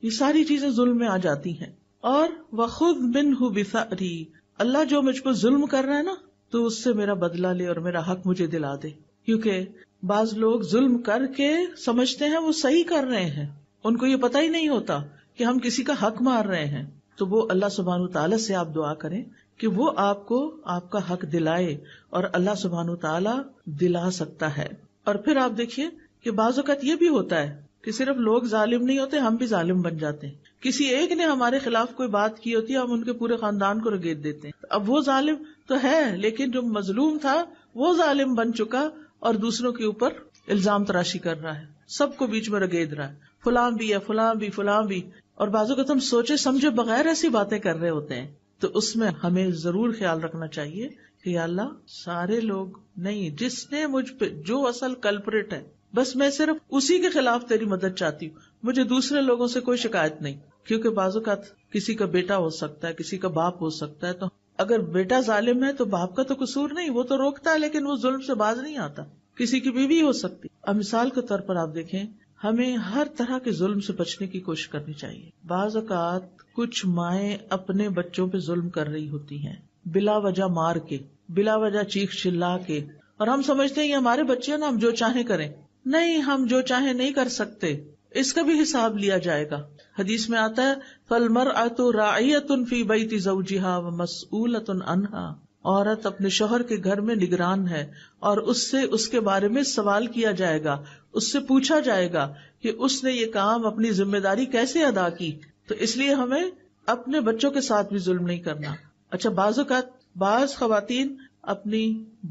یہ ساری چیزیں ظلم میں آ جاتی ہیں. اور وَخُذْ مِنْهُ بِثَأْرِي، اللہ جو مجھ پر ظلم کر رہا ہے نا تو اس سے میرا بدلہ لے اور میرا حق مجھے دلا دے. کیونکہ بعض لوگ ظلم کر کے سمجھتے ہیں وہ صحیح کر رہے ہیں، ان کو یہ پتہ ہی نہیں ہوتا کہ ہم کسی کا حق مار رہے ہیں. تو وہ اللہ سبحانہ وتعالیٰ سے آپ دعا کریں کہ وہ آپ کو آپ کا حق دلائے، اور اللہ سبحانہ وتعالیٰ دلا سکتا ہے. اور پھر آپ دیکھیے کہ بعض اوقات یہ بھی ہوتا ہے کہ صرف لوگ ظالم نہیں ہوتے، ہم بھی ظالم بن جاتے ہیں. کسی ایک نے ہمارے خلاف کوئی بات کی ہوتی ہے، ہم ان کے پورے خاندان کو رگیت دیتے ہیں. اب وہ ظالم تو ہے لیکن جو مظلوم تھا وہ ظالم بن چکا اور دوسروں کے اوپر الزام تراشی کر رہا ہے، سب کو بیچ میں رگید رہا ہے، فلاں بھی ہے، فلاں بھی، فلاں بھی. اور بعض اوقات ہم سوچے سمجھے بغیر ایسی باتیں کر رہے ہوتے ہیں. تو اس میں ہمیں ضرور خیال رکھنا چاہیے کہ یا اللہ سارے لوگ نہیں، جس نے مجھ پہ جو اصل کلپریٹ ہے بس میں صرف اسی کے خلاف تیری مدد چاہتی ہوں، مجھے دوسرے لوگوں سے کوئی شکایت نہیں. کیونکہ بعض اوقات کسی کا بیٹا ہو سکتا ہے، کسی کا باپ ہو سکتا ہے، تو اگر بیٹا ظالم ہے تو باپ کا تو قصور نہیں، وہ تو روکتا ہے لیکن وہ ظلم سے باز نہیں آتا. کسی کی بیوی ہو سکتی. اب مثال کے طور پر آپ دیکھیں، ہمیں ہر طرح کے ظلم سے بچنے کی کوشش کرنی چاہیے. بعض اوقات کچھ مائیں اپنے بچوں پہ ظلم کر رہی ہوتی ہیں، بلا وجہ مار کے، بلا وجہ چیخ چلا کے، اور ہم سمجھتے ہیں یہ ہمارے بچے ہیں نا، ہم جو چاہیں کریں. نہیں، ہم جو چاہیں نہیں کر سکتے، اس کا بھی حساب لیا جائے گا. حدیث میں آتا ہے فَالْمَرْأَةُ رَاعِيَةٌ فِي بَيْتِ زَوْجِهَا وَمَسْئُولَةٌ عَنْهَا، عورت اپنے شوہر کے گھر میں نگران ہے اور اس سے اس کے بارے میں سوال کیا جائے گا، اس سے پوچھا جائے گا کہ اس نے یہ کام اپنی ذمہ داری کیسے ادا کی. تو اس لیے ہمیں اپنے بچوں کے ساتھ بھی ظلم نہیں کرنا. اچھا، بعض اوقات بعض خواتین اپنی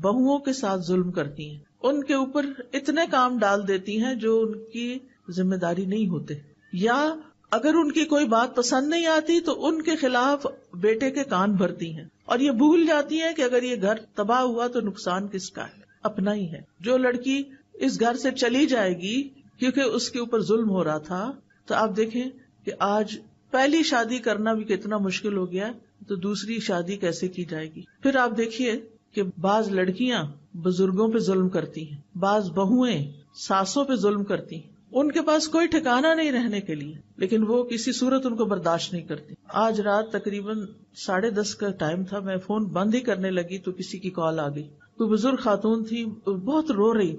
بہوؤں کے ساتھ ظلم کرتی ہیں، ان کے اوپر اتنے کام ڈال دیتی ہیں جو ان کی ذمہ داری نہیں ہوتے، یا اگر ان کی کوئی بات پسند نہیں آتی تو ان کے خلاف بیٹے کے کان بھرتی ہیں اور یہ بھول جاتی ہیں کہ اگر یہ گھر تباہ ہوا تو نقصان کس کا ہے؟ اپنا ہی ہے. جو لڑکی اس گھر سے چلی جائے گی کیونکہ اس کے اوپر ظلم ہو رہا تھا، تو آپ دیکھیں کہ آج پہلی شادی کرنا بھی کتنا مشکل ہو گیا، تو دوسری شادی کیسے کی جائے گی. پھر آپ دیکھیے کہ بعض لڑکیاں بزرگوں پہ ظلم کرتی ہیں، بعض بہویں ساسوں پہ ظلم کرتی ہیں، ان کے پاس کوئی ٹھکانہ نہیں رہنے کے لیے، لیکن وہ کسی صورت ان کو برداشت نہیں کرتی. آج رات تقریباً 10:30 کا ٹائم تھا، میں فون بند ہی کرنے لگی تو کسی کی کال آ گئی. کوئی بزرگ خاتون تھی، بہت رو رہی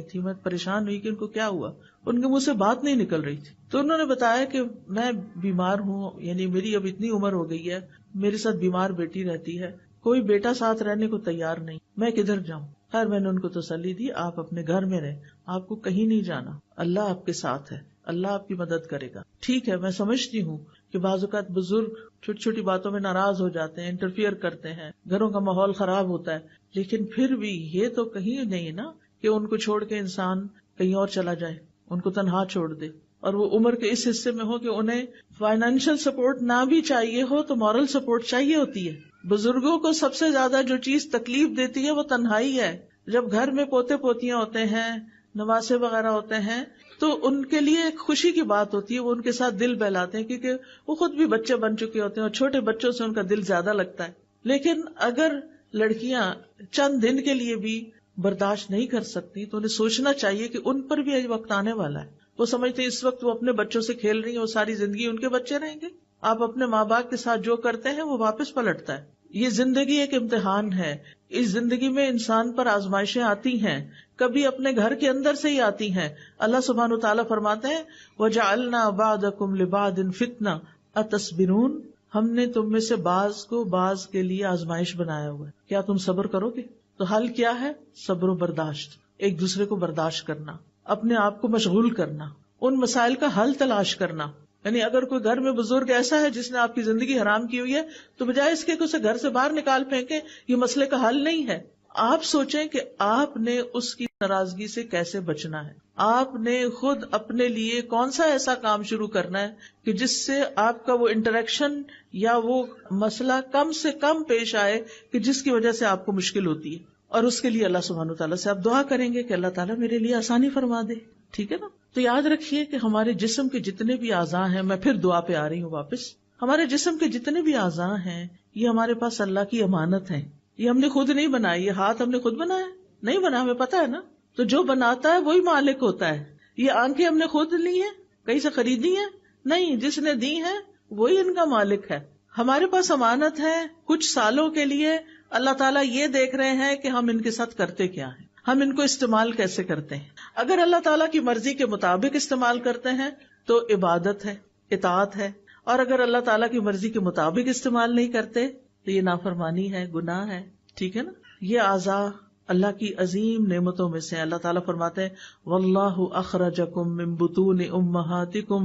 تھی. میں پریشان ہوئی کہ ان کو کیا ہوا، ان کے منہ سے بات نہیں نکل رہی تھی. تو انہوں نے بتایا کہ میں بیمار ہوں، یعنی میری اب اتنی عمر ہو گئی ہے، میرے ساتھ بیمار بیٹی رہتی ہے، کوئی بیٹا ساتھ رہنے کو تیار نہیں، میں کدھر جاؤں. خیر میں نے ان کو تسلی دی، آپ اپنے گھر میں رہیں، آپ کو کہیں نہیں جانا، اللہ آپ کے ساتھ ہے، اللہ آپ کی مدد کرے گا. ٹھیک ہے، میں سمجھتی ہوں کہ بعض اوقات بزرگ چھوٹی چھوٹی باتوں میں ناراض ہو جاتے ہیں، انٹرفیئر کرتے ہیں، گھروں کا ماحول خراب ہوتا ہے، لیکن پھر بھی یہ تو کہیں نہیں نا کہ ان کو چھوڑ کے انسان کہیں اور چلا جائے، ان کو تنہا چھوڑ دے. اور وہ عمر کے اس حصے میں ہو کہ انہیں فائنینشیل سپورٹ نہ بھی چاہیے ہو تو مورل سپورٹ چاہیے ہوتی ہے. بزرگوں کو سب سے زیادہ جو چیز تکلیف دیتی ہے وہ تنہائی ہے. جب گھر میں پوتے پوتیاں ہوتے ہیں، نواسے وغیرہ ہوتے ہیں، تو ان کے لیے ایک خوشی کی بات ہوتی ہے، وہ ان کے ساتھ دل بہلاتے ہیں، کیونکہ وہ خود بھی بچے بن چکے ہوتے ہیں اور چھوٹے بچوں سے ان کا دل زیادہ لگتا ہے. لیکن اگر لڑکیاں چند دن کے لیے بھی برداشت نہیں کر سکتی تو انہیں سوچنا چاہیے کہ ان پر بھی ایک وقت آنے والا ہے. وہ سمجھتے ہیں اس وقت وہ اپنے بچوں سے کھیل رہی ہیں، وہ ساری زندگی ان کے بچے رہیں گے. آپ اپنے ماں باپ کے ساتھ جو کرتے ہیں وہ واپس پلٹتا ہے. یہ زندگی ایک امتحان ہے. اس زندگی میں انسان پر آزمائشیں آتی ہیں، کبھی اپنے گھر کے اندر سے ہی آتی ہیں. اللہ سبحانہ وتعالیٰ فرماتے ہیں وَجَعَلْنَا بَعْضَكُمْ لِبَعْضٍ فِتْنَةً أَتَصْبِرُونَ، ہم نے تم میں سے بعض کو بعض کے لیے آزمائش بنایا ہوا ہے، کیا تم صبر کرو گے؟ تو حل کیا ہے؟ صبر و برداشت، ایک دوسرے کو برداشت کرنا، اپنے آپ کو مشغول کرنا، ان مسائل کا حل تلاش کرنا. یعنی اگر کوئی گھر میں بزرگ ایسا ہے جس نے آپ کی زندگی حرام کی ہوئی ہے تو بجائے اس کے کہ اسے گھر سے باہر نکال پھینکیں، یہ مسئلے کا حل نہیں ہے. آپ سوچیں کہ آپ نے اس کی ناراضگی سے کیسے بچنا ہے. آپ نے خود اپنے لیے کون سا ایسا کام شروع کرنا ہے کہ جس سے آپ کا وہ انٹریکشن یا وہ مسئلہ کم سے کم پیش آئے کہ جس کی وجہ سے آپ کو مشکل ہوتی ہے. اور اس کے لیے اللہ سبحانہ تعالیٰ سے آپ دعا کریں گے کہ اللہ تعالیٰ میرے لیے آسانی فرما دے. ٹھیک ہے نا؟ تو یاد رکھیے کہ ہمارے جسم کے جتنے بھی اعضاء ہیں، میں پھر دعا پہ آ رہی ہوں واپس، ہمارے جسم کے جتنے بھی اعضاء ہیں یہ ہمارے پاس اللہ کی امانت ہیں. یہ ہم نے خود نہیں بنائی. یہ ہاتھ ہم نے خود بنایا نہیں، بنا، ہمیں پتا ہے نا. تو جو بناتا ہے وہی مالک ہوتا ہے. یہ آنکھیں ہم نے خود لی ہیں، کہیں سے خریدی ہیں؟ نہیں، جس نے دی ہیں وہی ان کا مالک ہے. ہمارے پاس امانت ہے کچھ سالوں کے لیے. اللہ تعالیٰ یہ دیکھ رہے ہیں کہ ہم ان کے ساتھ کرتے کیا ہیں، ہم ان کو استعمال کیسے کرتے ہیں. اگر اللہ تعالیٰ کی مرضی کے مطابق استعمال کرتے ہیں تو عبادت ہے، اطاعت ہے. اور اگر اللہ تعالیٰ کی مرضی کے مطابق استعمال نہیں کرتے تو یہ نافرمانی ہے، گناہ ہے. ٹھیک ہے نا؟ یہ اعضاء اللہ کی عظیم نعمتوں میں سے. اللہ تعالیٰ فرماتے ہیں وَاللَّهُ أَخْرَجَكُم مِّن بُطُونِ أُمَّهَاتِكُمْ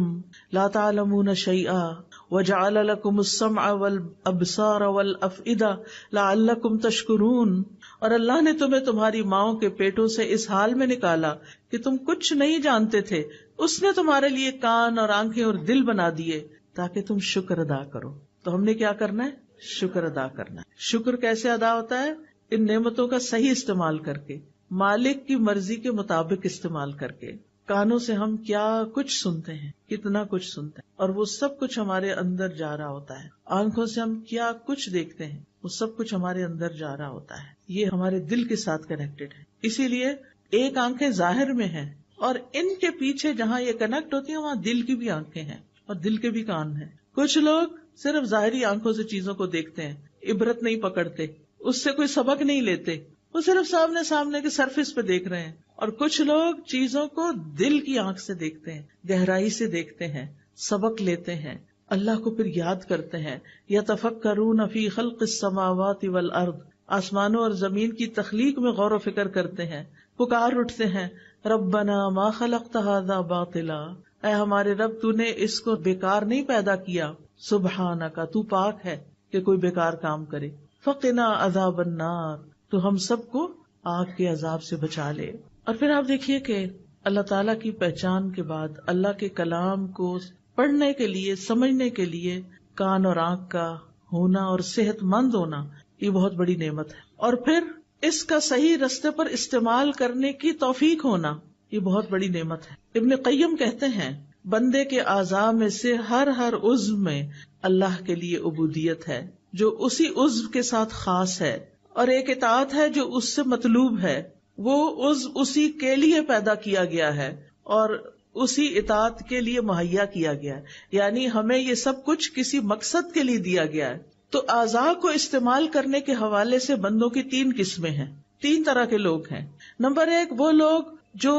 لَا تَعْلَمُونَ شَيْئًا وَجَعَلَ لَكُمُ السَّمْعَ وَالْأَبْصَارَ وَالْأَفْئِدَةَ لَعَلَّكُمْ تَشْكُرُونَ. اور اللہ نے تمہیں تمہاری ماؤں کے پیٹوں سے اس حال میں نکالا کہ تم کچھ نہیں جانتے تھے. اس نے تمہارے لیے کان اور آنکھیں اور دل بنا دیے تاکہ تم شکر ادا کرو. تو ہم نے کیا کرنا ہے؟ شکر ادا کرنا ہے. شکر کیسے ادا ہوتا ہے؟ ان نعمتوں کا صحیح استعمال کر کے، مالک کی مرضی کے مطابق استعمال کر کے. کانوں سے ہم کیا کچھ سنتے ہیں، کتنا کچھ سنتے ہیں، اور وہ سب کچھ ہمارے اندر جا رہا ہوتا ہے. آنکھوں سے ہم کیا کچھ دیکھتے ہیں، وہ سب کچھ ہمارے اندر جا رہا ہوتا ہے. یہ ہمارے دل کے ساتھ کنیکٹڈ ہے. اسی لیے ایک آنکھیں ظاہر میں ہیں اور ان کے پیچھے جہاں یہ کنیکٹ ہوتی ہیں وہاں دل کی بھی آنکھیں ہیں اور دل کے بھی کان ہیں. کچھ لوگ صرف ظاہری آنکھوں سے چیزوں کو دیکھتے ہیں، عبرت نہیں پکڑتے، اس سے کوئی سبق نہیں لیتے، وہ صرف سامنے سامنے کے سرفیس پہ دیکھ رہے ہیں. اور کچھ لوگ چیزوں کو دل کی آنکھ سے دیکھتے ہیں، گہرائی سے دیکھتے ہیں، سبق لیتے ہیں، اللہ کو پھر یاد کرتے ہیں. یتفکرون فی خلق السماوات والارض، آسمانوں اور زمین کی تخلیق میں غور و فکر کرتے ہیں، پکار اٹھتے ہیں ربنا ما خلقت ھذا باطلا، اے ہمارے رب تو نے اس کو بیکار نہیں پیدا کیا، سبحانک تو پاک ہے کہ کوئی بیکار کام کرے، فقنا عذاب النار تو ہم سب کو آگ کے عذاب سے بچا لے. اور پھر آپ دیکھیے کہ اللہ تعالیٰ کی پہچان کے بعد اللہ کے کلام کو پڑھنے کے لیے، سمجھنے کے لیے کان اور آنکھ کا ہونا اور صحت مند ہونا یہ بہت بڑی نعمت ہے. اور پھر اس کا صحیح رستے پر استعمال کرنے کی توفیق ہونا یہ بہت بڑی نعمت ہے. ابن قیم کہتے ہیں بندے کے اعضاء میں سے ہر عضو میں اللہ کے لیے عبودیت ہے جو اسی عضو کے ساتھ خاص ہے، اور ایک اطاعت ہے جو اس سے مطلوب ہے. وہ عضو اسی کے لیے پیدا کیا گیا ہے اور اسی اطاعت کے لیے مہیا کیا گیا ہے. یعنی ہمیں یہ سب کچھ کسی مقصد کے لیے دیا گیا ہے. تو اعضاء کو استعمال کرنے کے حوالے سے بندوں کی 3 قسمیں ہیں. 3 طرح کے لوگ ہیں. نمبر 1 وہ لوگ جو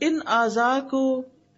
ان اعضاء کو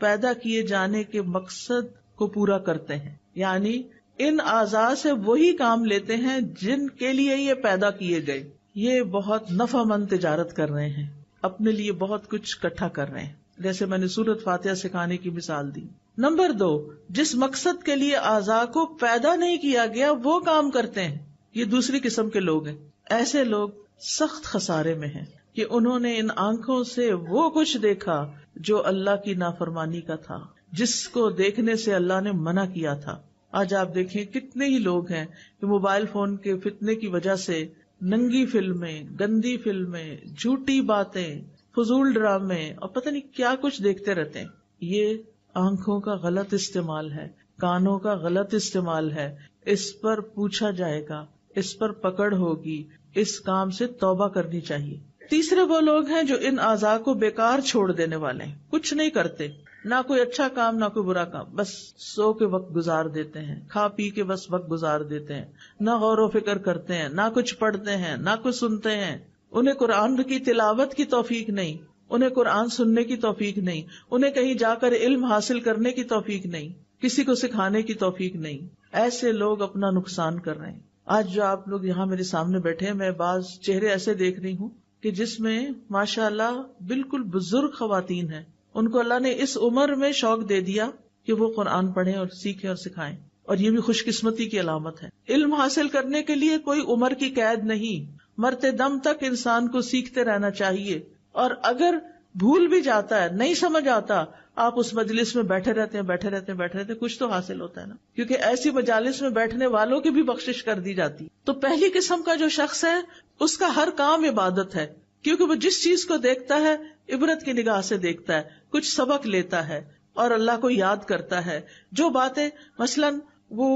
پیدا کیے جانے کے مقصد کو پورا کرتے ہیں، یعنی ان اعضاء سے وہی کام لیتے ہیں جن کے لیے یہ پیدا کیے گئے. یہ بہت نفع مند تجارت کر رہے ہیں، اپنے لیے بہت کچھ اکٹھا کر رہے ہیں، جیسے میں نے سورۃ فاتحہ سکھانے کی مثال دی. نمبر 2 جس مقصد کے لیے اعضاء کو پیدا نہیں کیا گیا وہ کام کرتے ہیں. یہ دوسری قسم کے لوگ ہیں. ایسے لوگ سخت خسارے میں ہیں کہ انہوں نے ان آنکھوں سے وہ کچھ دیکھا جو اللہ کی نافرمانی کا تھا، جس کو دیکھنے سے اللہ نے منع کیا تھا. آج آپ دیکھیں کتنے ہی لوگ ہیں کہ موبائل فون کے فتنے کی وجہ سے ننگی فلمیں، گندی فلمیں، جھوٹی باتیں، فضول ڈرامے اور پتہ نہیں کیا کچھ دیکھتے رہتے ہیں. یہ آنکھوں کا غلط استعمال ہے، کانوں کا غلط استعمال ہے. اس پر پوچھا جائے گا، اس پر پکڑ ہوگی، اس کام سے توبہ کرنی چاہیے. تیسرے وہ لوگ ہیں جو ان اعضاء کو بیکار چھوڑ دینے والے ہیں، کچھ نہیں کرتے، نہ کوئی اچھا کام نہ کوئی برا کام، بس سو کے وقت گزار دیتے ہیں، کھا پی کے بس وقت گزار دیتے ہیں، نہ غور و فکر کرتے ہیں، نہ کچھ پڑھتے ہیں، نہ کچھ سنتے ہیں. انہیں قرآن کی تلاوت کی توفیق نہیں، انہیں قرآن سننے کی توفیق نہیں، انہیں کہیں جا کر علم حاصل کرنے کی توفیق نہیں، کسی کو سکھانے کی توفیق نہیں. ایسے لوگ اپنا نقصان کر رہے ہیں. آج جو آپ لوگ یہاں میرے سامنے بیٹھے ہیں، میں بعض چہرے ایسے دیکھ رہی ہوں کہ جس میں ماشاء اللہ بالکل بزرگ خواتین ہیں. ان کو اللہ نے اس عمر میں شوق دے دیا کہ وہ قرآن پڑھیں اور سیکھیں اور سکھائیں، اور یہ بھی خوش قسمتی کی علامت ہے. علم حاصل کرنے کے لیے کوئی عمر کی قید نہیں، مرتے دم تک انسان کو سیکھتے رہنا چاہیے. اور اگر بھول بھی جاتا ہے، نہیں سمجھ آتا، آپ اس مجلس میں بیٹھے رہتے ہیں، کچھ تو حاصل ہوتا ہے نا، کیونکہ ایسی مجالس میں بیٹھنے والوں کی بھی بخشش کر دی جاتی. تو پہلی قسم کا جو شخص ہے اس کا ہر کام عبادت ہے، کیونکہ وہ جس چیز کو دیکھتا ہے عبرت کی نگاہ سے دیکھتا ہے، کچھ سبق لیتا ہے اور اللہ کو یاد کرتا ہے. جو باتیں مثلاً وہ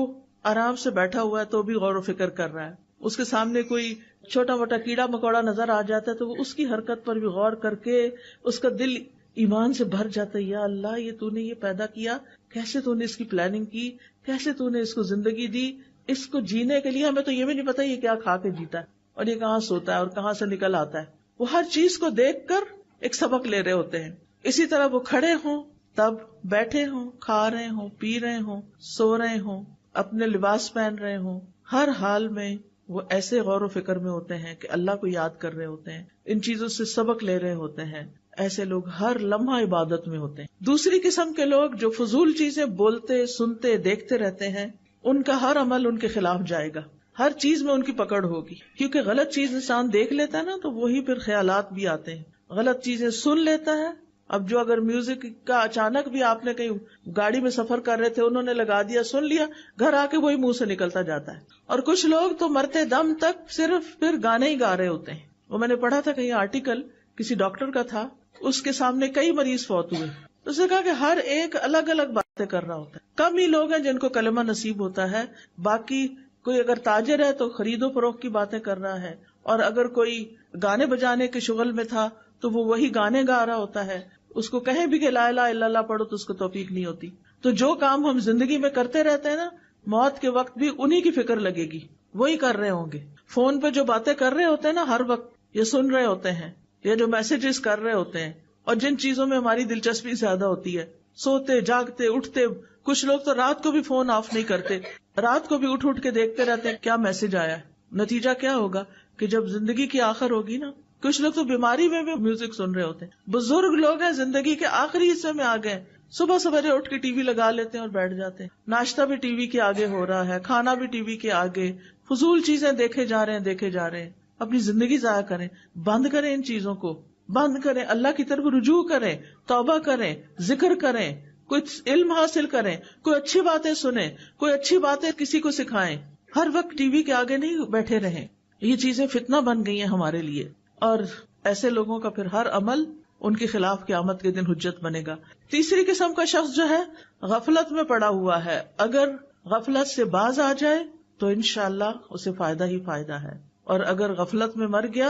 آرام سے بیٹھا ہوا ہے تو بھی غور و فکر کر رہا ہے، اس کے سامنے کوئی چھوٹا موٹا کیڑا مکوڑا نظر آ جاتا ہے تو وہ اس کی حرکت پر بھی غور کر کے اس کا دل ایمان سے بھر جاتا ہے. یا اللہ، یہ تو نے یہ پیدا کیا، کیسے تو نے اس کی پلاننگ کی، کیسے تو نے اس کو زندگی دی، اس کو جینے کے لیے ہمیں تو یہ بھی نہیں پتا یہ کیا کھا کے جیتا ہے اور یہ کہاں سوتا ہے اور کہاں سے نکل آتا ہے. وہ ہر چیز کو دیکھ کر ایک سبق لے رہے ہوتے ہیں. اسی طرح وہ کھڑے ہوں تب، بیٹھے ہوں، کھا رہے ہوں، پی رہے ہوں، سو رہے ہوں، اپنے لباس پہن رہے ہوں، ہر حال میں وہ ایسے غور و فکر میں ہوتے ہیں کہ اللہ کو یاد کر رہے ہوتے ہیں، ان چیزوں سے سبق لے رہے ہوتے ہیں. ایسے لوگ ہر لمحہ عبادت میں ہوتے ہیں. دوسری قسم کے لوگ جو فضول چیزیں بولتے، سنتے، دیکھتے رہتے ہیں، ان کا ہر عمل ان کے خلاف جائے گا، ہر چیز میں ان کی پکڑ ہوگی. کیونکہ غلط چیز انسان دیکھ لیتا ہے نا تو وہی پھر خیالات بھی آتے ہیں. غلط چیزیں سن لیتا ہے. اب جو اگر میوزک کا اچانک بھی آپ نے کہیں گاڑی میں سفر کر رہے تھے، انہوں نے لگا دیا، سن لیا، گھر آ کے وہی منہ سے نکلتا جاتا ہے. اور کچھ لوگ تو مرتے دم تک صرف پھر گانے ہی گا رہے ہوتے ہیں. وہ میں نے پڑھا تھا کہیں آرٹیکل، کسی ڈاکٹر کا تھا، اس کے سامنے کئی مریض فوت ہوئے. اس نے کہا کہ ہر ایک الگ الگ باتیں کر رہا ہوتا ہے. کم ہی لوگ ہیں جن کو کلمہ نصیب ہوتا ہے. باقی کوئی اگر تاجر ہے تو خرید و فروخت کی باتیں کر رہا ہے، اور اگر کوئی گانے بجانے کے شغل میں تھا تو وہ وہی گانے گا رہا ہوتا ہے. اس کو کہیں بھی کہ لا الہ الا اللہ پڑھو تو اس کو توفیق نہیں ہوتی. تو جو کام ہم زندگی میں کرتے رہتے ہیں نا، موت کے وقت بھی انہی کی فکر لگے گی، وہی کر رہے ہوں گے. فون پہ جو باتیں کر رہے ہوتے ہیں نا ہر وقت، یہ سن رہے ہوتے ہیں، یا جو میسجز کر رہے ہوتے ہیں، اور جن چیزوں میں ہماری دلچسپی زیادہ ہوتی ہے، سوتے جاگتے اٹھتے. کچھ لوگ تو رات کو بھی فون آف نہیں کرتے، رات کو بھی اٹھ اٹھ کے دیکھتے رہتے ہیں کیا میسج آیا ہے. نتیجہ کیا ہوگا کہ جب زندگی کی آخر ہوگی نا، کچھ لوگ تو بیماری میں بھی میوزک سن رہے ہوتے ہیں. بزرگ لوگ ہیں زندگی کے آخری حصے میں آ گئے، صبح سویرے اٹھ کے ٹی وی لگا لیتے ہیں اور بیٹھ جاتے ہیں. ناشتہ بھی ٹی وی کے آگے ہو رہا ہے، کھانا بھی ٹی وی کے آگے، فضول چیزیں دیکھے جا رہے ہیں. اپنی زندگی ضائع کریں. بند کریں ان چیزوں کو، بند کریں، اللہ کی طرف رجوع کریں، توبہ کریں، ذکر کریں، کچھ علم حاصل کریں، کوئی اچھی باتیں سنیں، کوئی اچھی باتیں کسی کو سکھائیں. ہر وقت ٹی وی کے آگے نہیں بیٹھے رہیں. یہ چیزیں فتنہ بن گئی ہیں ہمارے لیے، اور ایسے لوگوں کا پھر ہر عمل ان کے خلاف قیامت کے دن حجت بنے گا. تیسری قسم کا شخص جو ہے غفلت میں پڑا ہوا ہے. اگر غفلت سے باز آ جائے تو انشاءاللہ اسے فائدہ ہی فائدہ ہے، اور اگر غفلت میں مر گیا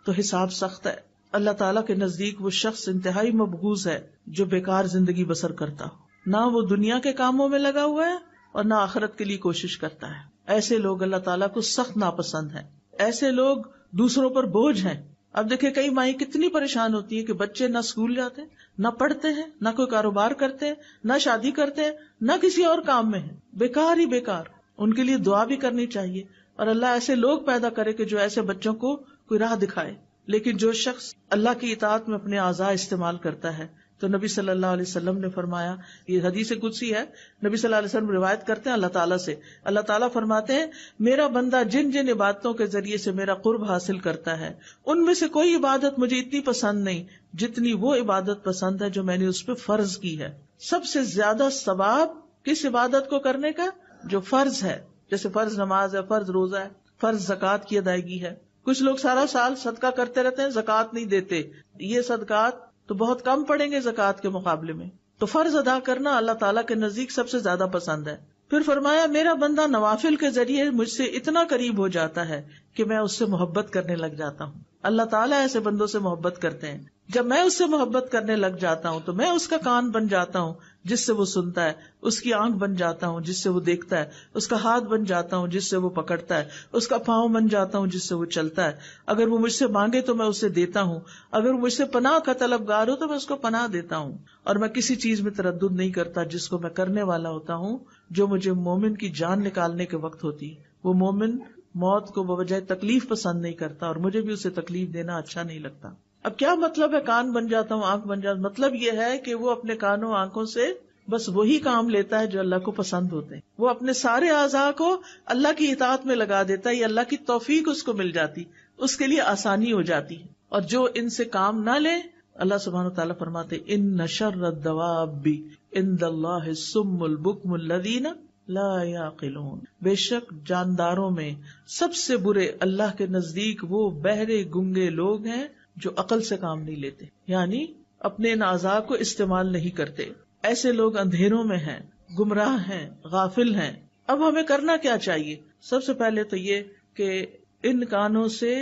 تو حساب سخت ہے. اللہ تعالیٰ کے نزدیک وہ شخص انتہائی مبغوض ہے جو بیکار زندگی بسر کرتا ہو، نہ وہ دنیا کے کاموں میں لگا ہوا ہے اور نہ آخرت کے لیے کوشش کرتا ہے. ایسے لوگ اللہ تعالیٰ کو سخت ناپسند ہیں. ایسے لوگ دوسروں پر بوجھ ہیں. اب دیکھیں کئی مائیں کتنی پریشان ہوتی ہیں کہ بچے نہ اسکول جاتے، نہ پڑھتے ہیں، نہ کوئی کاروبار کرتے ہیں، نہ شادی کرتے ہیں، نہ کسی اور کام میں ہیں، بیکار ہی بیکار. ان کے لیے دعا بھی کرنی چاہیے، اور اللہ ایسے لوگ پیدا کرے کہ جو ایسے بچوں کو کوئی راہ دکھائے. لیکن جو شخص اللہ کی اطاعت میں اپنے اعضاء استعمال کرتا ہے تو نبی صلی اللہ علیہ وسلم نے فرمایا، یہ حدیث قدسی ہے، نبی صلی اللہ علیہ وسلم روایت کرتے ہیں اللہ تعالیٰ سے، اللہ تعالیٰ فرماتے ہیں میرا بندہ جن جن عبادتوں کے ذریعے سے میرا قرب حاصل کرتا ہے ان میں سے کوئی عبادت مجھے اتنی پسند نہیں جتنی وہ عبادت پسند ہے جو میں نے اس پہ فرض کی ہے. سب سے زیادہ ثواب کس عبادت کو کرنے کا؟ جو فرض ہے، جیسے فرض نماز ہے، فرض روزہ ہے، فرض زکوٰۃ کی ادائیگی ہے. کچھ لوگ سارا سال صدقہ کرتے رہتے ہیں، زکوٰۃ نہیں دیتے. یہ صدقات تو بہت کم پڑیں گے زکوٰۃ کے مقابلے میں. تو فرض ادا کرنا اللہ تعالیٰ کے نزدیک سب سے زیادہ پسند ہے. پھر فرمایا میرا بندہ نوافل کے ذریعے مجھ سے اتنا قریب ہو جاتا ہے کہ میں اس سے محبت کرنے لگ جاتا ہوں. اللہ تعالیٰ ایسے بندوں سے محبت کرتے ہیں. جب میں اس سے محبت کرنے لگ جاتا ہوں تو میں اس کا کان بن جاتا ہوں جس سے وہ سنتا ہے، اس کی آنکھ بن جاتا ہوں جس سے وہ دیکھتا ہے، اس کا ہاتھ بن جاتا ہوں جس سے وہ پکڑتا ہے، اس کا پاؤں بن جاتا ہوں جس سے وہ چلتا ہے. اگر وہ مجھ سے مانگے تو میں اسے دیتا ہوں، اگر وہ مجھ سے پناہ کا طلبگار ہو تو میں اس کو پناہ دیتا ہوں. اور میں کسی چیز میں تردد نہیں کرتا جس کو میں کرنے والا ہوتا ہوں جو مجھے مومن کی جان نکالنے کے وقت ہوتی. وہ مومن موت کو بوجہ تکلیف پسند نہیں کرتا اور مجھے بھی اسے تکلیف دینا اچھا نہیں لگتا. اب کیا مطلب ہے کان بن جاتا ہوں، آنکھ بن جاتا ہوں؟ مطلب یہ ہے کہ وہ اپنے کانوں آنکھوں سے بس وہی کام لیتا ہے جو اللہ کو پسند ہوتے ہیں. وہ اپنے سارے اعضاء کو اللہ کی اطاعت میں لگا دیتا ہے. یہ اللہ کی توفیق اس کو مل جاتی، اس کے لیے آسانی ہو جاتی. اور جو ان سے کام نہ لے، اللہ سبحانہ وتعالیٰ فرماتے ان شر الدواب عند اللہ الصم البکم الذین لا یعقلون. بے شک جانداروں میں سب سے برے اللہ کے نزدیک وہ بہرے گنگے لوگ ہیں جو عقل سے کام نہیں لیتے، یعنی اپنے ان اعضاء کو استعمال نہیں کرتے. ایسے لوگ اندھیروں میں ہیں، گمراہ ہیں، غافل ہیں. اب ہمیں کرنا کیا چاہیے؟ سب سے پہلے تو یہ کہ ان کانوں سے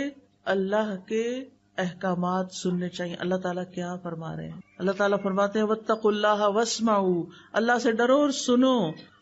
اللہ کے احکامات سننے چاہیے. اللہ تعالیٰ کیا فرما رہے ہیں؟ اللہ تعالیٰ فرماتے ہیں واتقوا اللہ واسمعوا، اللہ سے ڈرو اور سنو.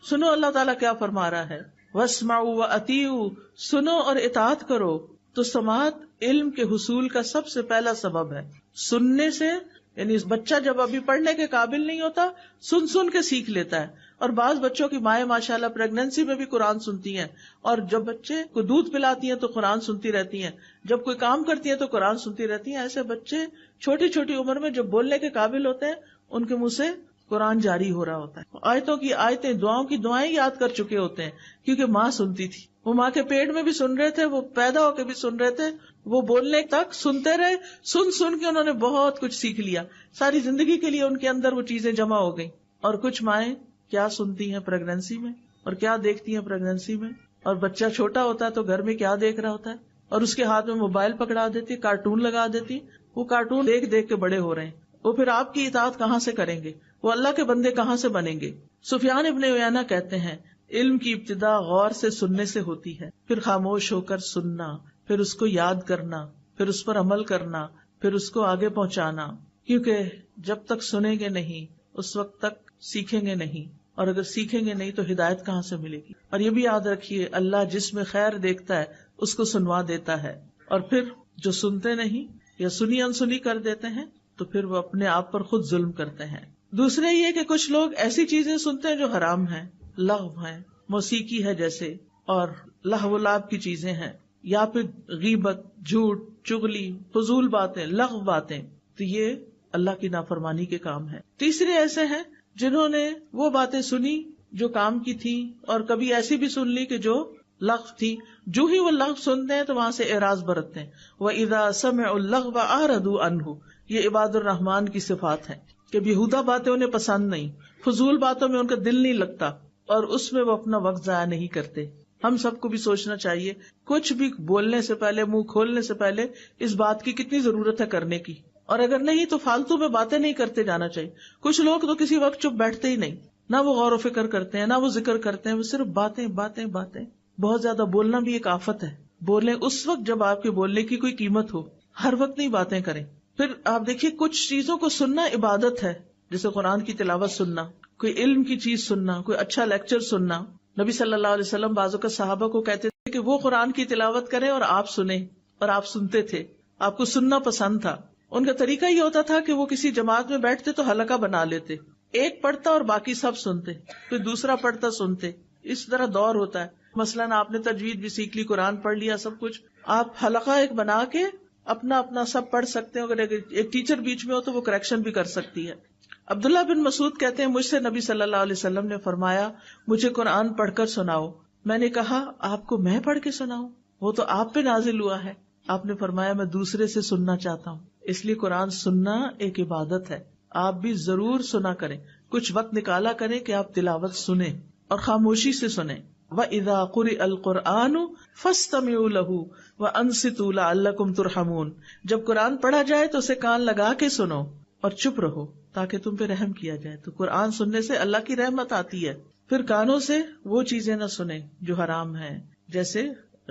سنو اللہ تعالیٰ کیا فرما رہا ہے. واسمعوا واطیعوا، سنو اور اطاعت کرو. تو سماعت علم کے حصول کا سب سے پہلا سبب ہے. سننے سے یعنی بچہ جب ابھی پڑھنے کے قابل نہیں ہوتا سن سن کے سیکھ لیتا ہے. اور بعض بچوں کی مائیں ماشاءاللہ پریگنینسی میں بھی قرآن سنتی ہیں، اور جب بچے کو دودھ پلاتی ہیں تو قرآن سنتی رہتی ہیں، جب کوئی کام کرتی ہیں تو قرآن سنتی رہتی ہیں. ایسے بچے چھوٹی چھوٹی عمر میں جب بولنے کے قابل ہوتے ہیں ان کے منہ سے قرآن جاری ہو رہا ہوتا ہے. آیتوں کی آیتیں، دعاؤں کی دعائیں یاد کر چکے ہوتے ہیں کیونکہ ماں سنتی تھی. وہ ماں کے پیٹ میں بھی سن رہے تھے، وہ پیدا ہو کے بھی سن رہے تھے، وہ بولنے تک سنتے رہے. سن سن کے انہوں نے بہت کچھ سیکھ لیا. ساری زندگی کے لیے ان کے اندر وہ چیزیں جمع ہو گئی. اور کچھ مائیں کیا سنتی ہیں پریگنینسی میں اور کیا دیکھتی ہیں پریگنینسی میں. اور بچہ چھوٹا ہوتا ہے تو گھر میں کیا دیکھ رہا ہوتا ہے، اور اس کے ہاتھ میں موبائل پکڑا دیتی، کارٹون لگا دیتی. وہ کارٹون دیکھ دیکھ کے بڑے ہو رہے ہیں. وہ پھر آپ کی اطاعت کہاں سے کریں گے؟ وہ اللہ کے بندے کہاں سے بنیں گے؟ سفیان ابن عیینہ کہتے ہیں علم کی ابتدا غور سے سننے سے ہوتی ہے، پھر خاموش ہو کر سننا، پھر اس کو یاد کرنا، پھر اس پر عمل کرنا، پھر اس کو آگے پہنچانا. کیونکہ جب تک سنیں گے نہیں اس وقت تک سیکھیں گے نہیں، اور اگر سیکھیں گے نہیں تو ہدایت کہاں سے ملے گی. اور یہ بھی یاد رکھیے اللہ جس میں خیر دیکھتا ہے اس کو سنوا دیتا ہے، اور پھر جو سنتے نہیں یا سنی انسنی کر دیتے ہیں تو پھر وہ اپنے آپ پر خود ظلم کرتے ہیں. دوسرے یہ کہ کچھ لوگ ایسی چیزیں سنتے ہیں جو حرام ہیں، لغو ہیں، موسیقی ہے جیسے، اور لہو و لعب کی چیزیں ہیں، یا پھر غیبت، جھوٹ، چغلی، فضول باتیں، لغو باتیں. تو یہ اللہ کی نافرمانی کے کام ہے. تیسرے ایسے ہیں جنہوں نے وہ باتیں سنی جو کام کی تھی، اور کبھی ایسی بھی سن لی کہ جو لغو تھی. جو ہی وہ لغو سنتے ہیں تو وہاں سے اعراض برتتے ہیں. وَإِذَا سَمِعُوا اللَّغْوَ أَعْرَضُوا عَنْهُ، یہ عباد الرحمان کی صفات ہیں کہ بیہودہ باتیں انہیں پسند نہیں، فضول باتوں میں ان کا دل نہیں لگتا، اور اس میں وہ اپنا وقت ضائع نہیں کرتے. ہم سب کو بھی سوچنا چاہیے کچھ بھی بولنے سے پہلے، منہ کھولنے سے پہلے اس بات کی کتنی ضرورت ہے کرنے کی، اور اگر نہیں تو فالتو میں باتیں نہیں کرتے جانا چاہیے. کچھ لوگ تو کسی وقت چپ بیٹھتے ہی نہیں، نہ وہ غور و فکر کرتے ہیں، نہ وہ ذکر کرتے ہیں، وہ صرف باتیں باتیں باتیں. بہت زیادہ بولنا بھی ایک آفت ہے. بولیں اس وقت جب آپ کے بولنے کی کوئی قیمت ہو، ہر وقت نہیں باتیں کریں. پھر آپ دیکھیے کچھ چیزوں کو سننا عبادت ہے، جیسے قرآن کی تلاوت سننا، کوئی علم کی چیز سننا، کوئی اچھا لیکچر سننا. نبی صلی اللہ علیہ وسلم بعض اوقات صحابہ کو کہتے تھے کہ وہ قرآن کی تلاوت کریں اور آپ سنیں، اور آپ سنتے تھے. آپ کو سننا پسند تھا. ان کا طریقہ یہ ہوتا تھا کہ وہ کسی جماعت میں بیٹھتے تو حلقہ بنا لیتے، ایک پڑھتا اور باقی سب سنتے، پھر دوسرا پڑھتا سنتے. اس طرح دور ہوتا ہے. مثلاً آپ نے تجوید بھی سیکھ لی، قرآن پڑھ لیا، سب کچھ، آپ حلقہ ایک بنا کے اپنا اپنا سب پڑھ سکتے ہیں. اگر ایک ٹیچر بیچ میں ہو تو وہ کریکشن بھی کر سکتی ہے. عبداللہ بن مسعود کہتے ہیں مجھ سے نبی صلی اللہ علیہ وسلم نے فرمایا مجھے قرآن پڑھ کر سناؤ. میں نے کہا آپ کو میں پڑھ کے سناؤں؟ وہ تو آپ پہ نازل ہوا ہے. آپ نے فرمایا میں دوسرے سے سننا چاہتا ہوں. اس لیے قرآن سننا ایک عبادت ہے. آپ بھی ضرور سنا کریں، کچھ وقت نکالا کریں کہ آپ تلاوت سنیں اور خاموشی سے سنیں. وَإِذَا قُرِئَ الْقُرْآنُ فَاسْتَمِعُوا لَهُ وَأَنصِتُوا لَعَلَّكُمْ تُرْحَمُونَ. جب قرآن پڑھا جائے تو اسے کان لگا کے سنو اور چپ رہو تاکہ تم پہ رحم کیا جائے. تو قرآن سننے سے اللہ کی رحمت آتی ہے. پھر کانوں سے وہ چیزیں نہ سنیں جو حرام ہیں، جیسے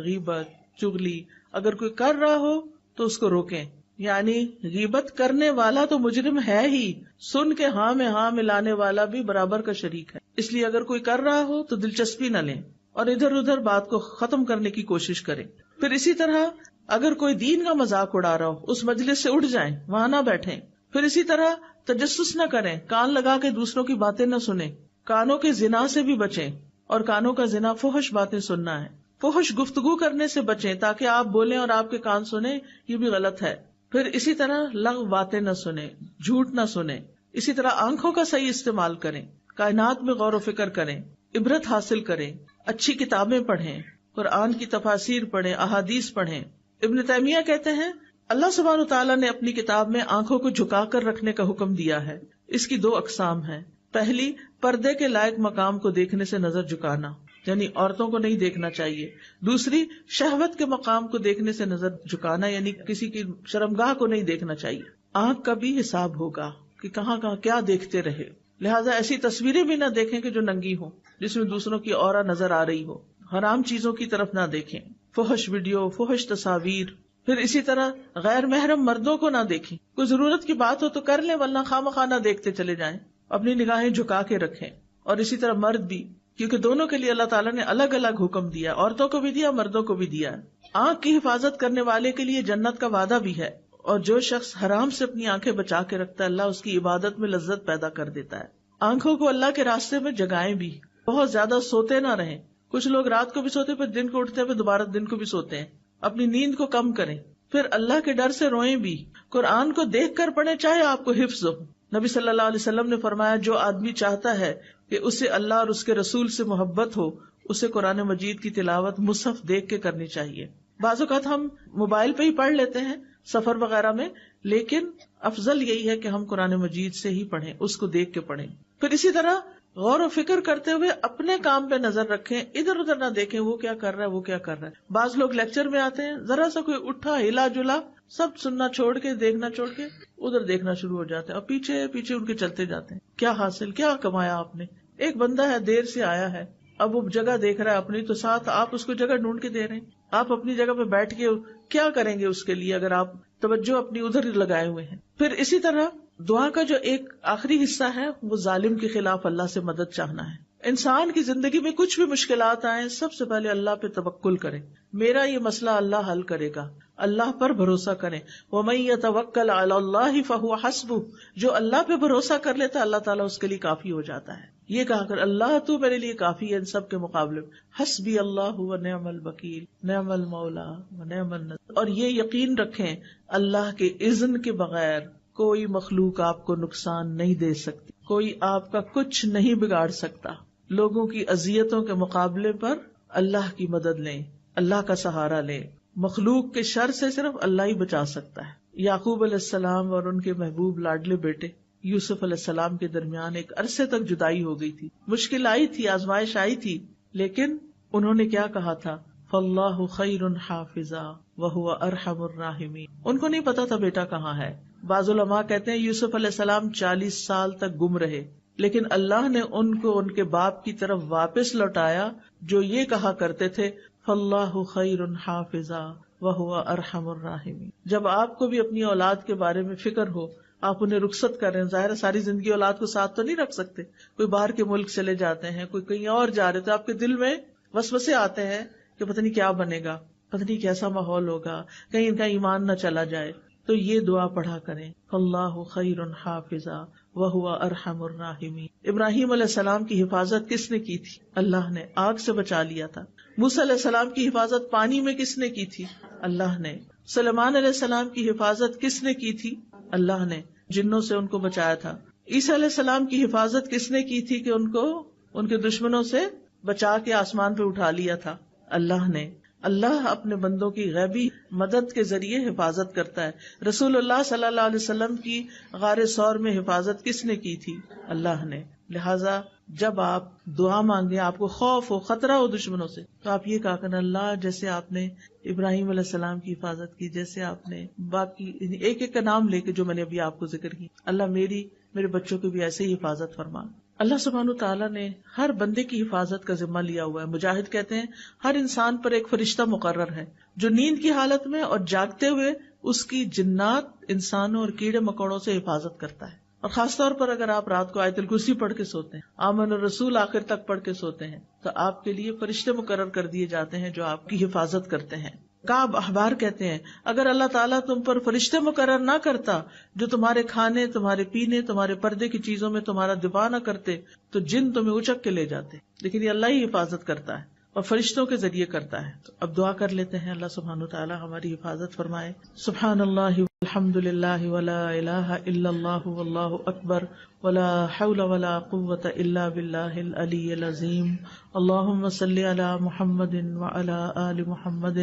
غیبت، چغلی. اگر کوئی کر رہا ہو تو اس کو روکیں. یعنی غیبت کرنے والا تو مجرم ہے ہی، سن کے ہاں میں ہاں ملانے والا بھی برابر کا شریک ہے. اس لیے اگر کوئی کر رہا ہو تو دلچسپی نہ لیں اور ادھر ادھر بات کو ختم کرنے کی کوشش کریں. پھر اسی طرح اگر کوئی دین کا مذاق اڑا رہا ہو اس مجلس سے اٹھ جائیں، وہاں نہ بیٹھیں. پھر اسی طرح تجسس نہ کریں، کان لگا کے دوسروں کی باتیں نہ سنیں. کانوں کے زنا سے بھی بچیں، اور کانوں کا زنا فحش باتیں سننا ہے. فحش گفتگو کرنے سے بچیں تاکہ آپ بولیں اور آپ کے کان سنیں، یہ بھی غلط ہے. پھر اسی طرح لغو باتیں نہ سنیں، جھوٹ نہ سنیں. اسی طرح آنکھوں کا صحیح استعمال کریں، کائنات میں غور و فکر کریں، عبرت حاصل کریں، اچھی کتابیں پڑھیں، قرآن کی تفاسیر پڑھیں، احادیث پڑھیں. ابن تیمیہ کہتے ہیں اللہ سبحانہ وتعالیٰ نے اپنی کتاب میں آنکھوں کو جھکا کر رکھنے کا حکم دیا ہے. اس کی 2 اقسام ہیں. پہلی، پردے کے لائق مقام کو دیکھنے سے نظر جھکانا، یعنی عورتوں کو نہیں دیکھنا چاہیے. دوسری، شہوت کے مقام کو دیکھنے سے نظر جھکانا، یعنی کسی کی شرمگاہ کو نہیں دیکھنا چاہیے. آنکھ کا بھی حساب ہوگا کہ کہاں کہاں کیا دیکھتے رہے. لہٰذا ایسی تصویریں بھی نہ دیکھیں کہ جو ننگی ہوں، جس میں دوسروں کی عورت نظر آ رہی ہو. حرام چیزوں کی طرف نہ دیکھیں، فحش ویڈیو، فحش تصاویر. پھر اسی طرح غیر محرم مردوں کو نہ دیکھیں. کوئی ضرورت کی بات ہو تو کر لیں، ورنہ خواہ نہ دیکھتے چلے جائیں. اپنی نگاہیں جھکا کے رکھیں. اور اسی طرح مرد بھی، کیونکہ دونوں کے لیے اللہ تعالیٰ نے الگ الگ حکم دیا، عورتوں کو بھی دیا، مردوں کو بھی دیا. آنکھ کی حفاظت کرنے والے کے لیے جنت کا وعدہ بھی ہے. اور جو شخص حرام سے اپنی آنکھیں بچا کے رکھتا ہے، اللہ اس کی عبادت میں لذت پیدا کر دیتا ہے. آنکھوں کو اللہ کے راستے میں جگائیں بھی. بہت زیادہ سوتے نہ رہیں. کچھ لوگ رات کو بھی سوتے پھر دن کو اٹھتے ہیں، پھر دوبارہ دن کو بھی سوتے ہیں. اپنی نیند کو کم کریں. پھر اللہ کے ڈر سے روئیں بھی. قرآن کو دیکھ کر پڑھیں چاہے آپ کو حفظ ہو. نبی صلی اللہ علیہ وسلم نے فرمایا جو آدمی چاہتا ہے کہ اسے اللہ اور اس کے رسول سے محبت ہو، اسے قرآن مجید کی تلاوت مصحف دیکھ کے کرنی چاہیے. بعض اوقات ہم موبائل پہ ہی پڑھ لیتے ہیں سفر وغیرہ میں، لیکن افضل یہی ہے کہ ہم قرآن مجید سے ہی پڑھیں، اس کو دیکھ کے پڑھیں. پھر اسی طرح غور و فکر کرتے ہوئے اپنے کام پہ نظر رکھیں، ادھر ادھر نہ دیکھیں وہ کیا کر رہا ہے وہ کیا کر رہا ہے. بعض لوگ لیکچر میں آتے ہیں، ذرا سا کوئی اٹھا ہلا جلا سب سننا چھوڑ کے، دیکھنا چھوڑ کے ادھر دیکھنا شروع ہو جاتے ہیں اور پیچھے پیچھے ان کے چلتے جاتے ہیں. کیا حاصل، کیا کمایا آپ نے؟ ایک بندہ ہے دیر سے آیا ہے، اب وہ جگہ دیکھ رہا ہے اپنی، تو ساتھ آپ اس کو جگہ ڈھونڈ کے دے رہے ہیں. آپ اپنی جگہ پہ بیٹھ کے کیا کریں گے اس کے لیے اگر آپ توجہ اپنی ادھر لگائے ہوئے ہیں. پھر اسی طرح دعا کا جو ایک آخری حصہ ہے وہ ظالم کے خلاف اللہ سے مدد چاہنا ہے. انسان کی زندگی میں کچھ بھی مشکلات آئیں، سب سے پہلے اللہ پہ توکل کریں. میرا یہ مسئلہ اللہ حل کرے گا، اللہ پر بھروسہ کریں. وَمَن يَتَوَكَّلْ عَلَى اللَّهِ فَهُوَ حَسْبُهُ، جو اللہ پہ بھروسہ کر لیتا اللہ تعالیٰ اس کے لیے کافی ہو جاتا ہے. یہ کہا کر اللہ تو میرے لیے کافی ہے ان سب کے مقابلے میں. حسبی اللہ ونعم الوکیل، نعم المولا ونعم النصیر. اور یہ یقین رکھیں اللہ کے اذن کے بغیر کوئی مخلوق آپ کو نقصان نہیں دے سکتی، کوئی آپ کا کچھ نہیں بگاڑ سکتا. لوگوں کی اذیتوں کے مقابلے پر اللہ کی مدد لیں، اللہ کا سہارا لیں. مخلوق کے شر سے صرف اللہ ہی بچا سکتا ہے. یعقوب علیہ السلام اور ان کے محبوب لاڈلے بیٹے یوسف علیہ السلام کے درمیان ایک عرصے تک جدائی ہو گئی تھی، مشکل آئی تھی، آزمائش آئی تھی، لیکن انہوں نے کیا کہا تھا؟ فَاللَّهُ خَيْرٌ حَافِظًا وَهُوَ أَرْحَمُ الرَّاحِمِينَ. ان کو نہیں پتا تھا بیٹا کہاں ہے. بعض علماء کہتے ہیں یوسف علیہ السلام 40 سال تک گم رہے، لیکن اللہ نے ان کو ان کے باپ کی طرف واپس لوٹایا جو یہ کہا کرتے تھے فَاللَّهُ خَيْرٌ حَافِظًا وَهُوَ أَرْحَمُ الرَّاحِمِينَ. جب آپ کو بھی اپنی اولاد کے بارے میں فکر ہو، آپ انہیں رخصت کر رہے ہیں، ظاہر ہے ساری زندگی اولاد کو ساتھ تو نہیں رکھ سکتے، کوئی باہر کے ملک چلے جاتے ہیں، کوئی کہیں اور جا رہے، تو آپ کے دل میں وسوسے آتے ہیں کہ پتہ نہیں کیا بنے گا، پتہ نہیں کیسا ماحول ہوگا، کہیں ان کا ایمان نہ چلا جائے. تو یہ دعا پڑھا کریں اللہ خیر حافظا وہو ارحم الراحمین. ابراہیم علیہ السلام کی حفاظت کس نے کی تھی؟ اللہ نے. آگ سے بچا لیا تھا. موسیٰ علیہ السلام کی حفاظت پانی میں کس نے کی تھی؟ اللہ نے. سلیمان علیہ السلام کی حفاظت کس نے کی تھی؟ اللہ نے. جنوں سے ان کو بچایا تھا. عیسیٰ علیہ السلام کی حفاظت کس نے کی تھی کہ ان کو ان کے دشمنوں سے بچا کے آسمان پہ اٹھا لیا تھا؟ اللہ نے. اللہ اپنے بندوں کی غیبی مدد کے ذریعے حفاظت کرتا ہے. رسول اللہ صلی اللہ علیہ وسلم کی غار ثور میں حفاظت کس نے کی تھی؟ اللہ نے. لہذا جب آپ دعا مانگے، آپ کو خوف ہو، خطرہ ہو دشمنوں سے، تو آپ یہ کہا کرنا اللہ جیسے آپ نے ابراہیم علیہ السلام کی حفاظت کی، جیسے آپ نے باقی ایک ایک کا نام لے کے جو میں نے ابھی آپ کو ذکر کی، اللہ میرے بچوں کی بھی ایسے ہی حفاظت فرما۔ اللہ سبحانہ تعالیٰ نے ہر بندے کی حفاظت کا ذمہ لیا ہوا ہے۔ مجاہد کہتے ہیں ہر انسان پر ایک فرشتہ مقرر ہے جو نیند کی حالت میں اور جاگتے ہوئے اس کی جنات، انسانوں اور کیڑے مکوڑوں سے حفاظت کرتا ہے۔ اور خاص طور پر اگر آپ رات کو آیت الکرسی پڑھ کے سوتے ہیں، آمن الرسول آخر تک پڑھ کے سوتے ہیں، تو آپ کے لیے فرشتے مقرر کر دیے جاتے ہیں جو آپ کی حفاظت کرتے ہیں۔ کعب احبار کہتے ہیں اگر اللہ تعالیٰ تم پر فرشتے مقرر نہ کرتا جو تمہارے کھانے، تمہارے پینے، تمہارے پردے کی چیزوں میں تمہارا دفاع نہ کرتے تو جن تمہیں اچک کے لے جاتے، لیکن یہ اللہ ہی حفاظت کرتا ہے اور فرشتوں کے ذریعے کرتا ہے۔ تو اب دعا کر لیتے ہیں، اللہ سبحانہ وتعالی ہماری حفاظت فرمائے۔ سبحان اللہ والحمد للہ ولا الہ الا اللہ واللہ اکبر ولا حول ولا قوة الا باللہ العلی العظیم۔ اللہم صل علی محمد وعلی آل محمد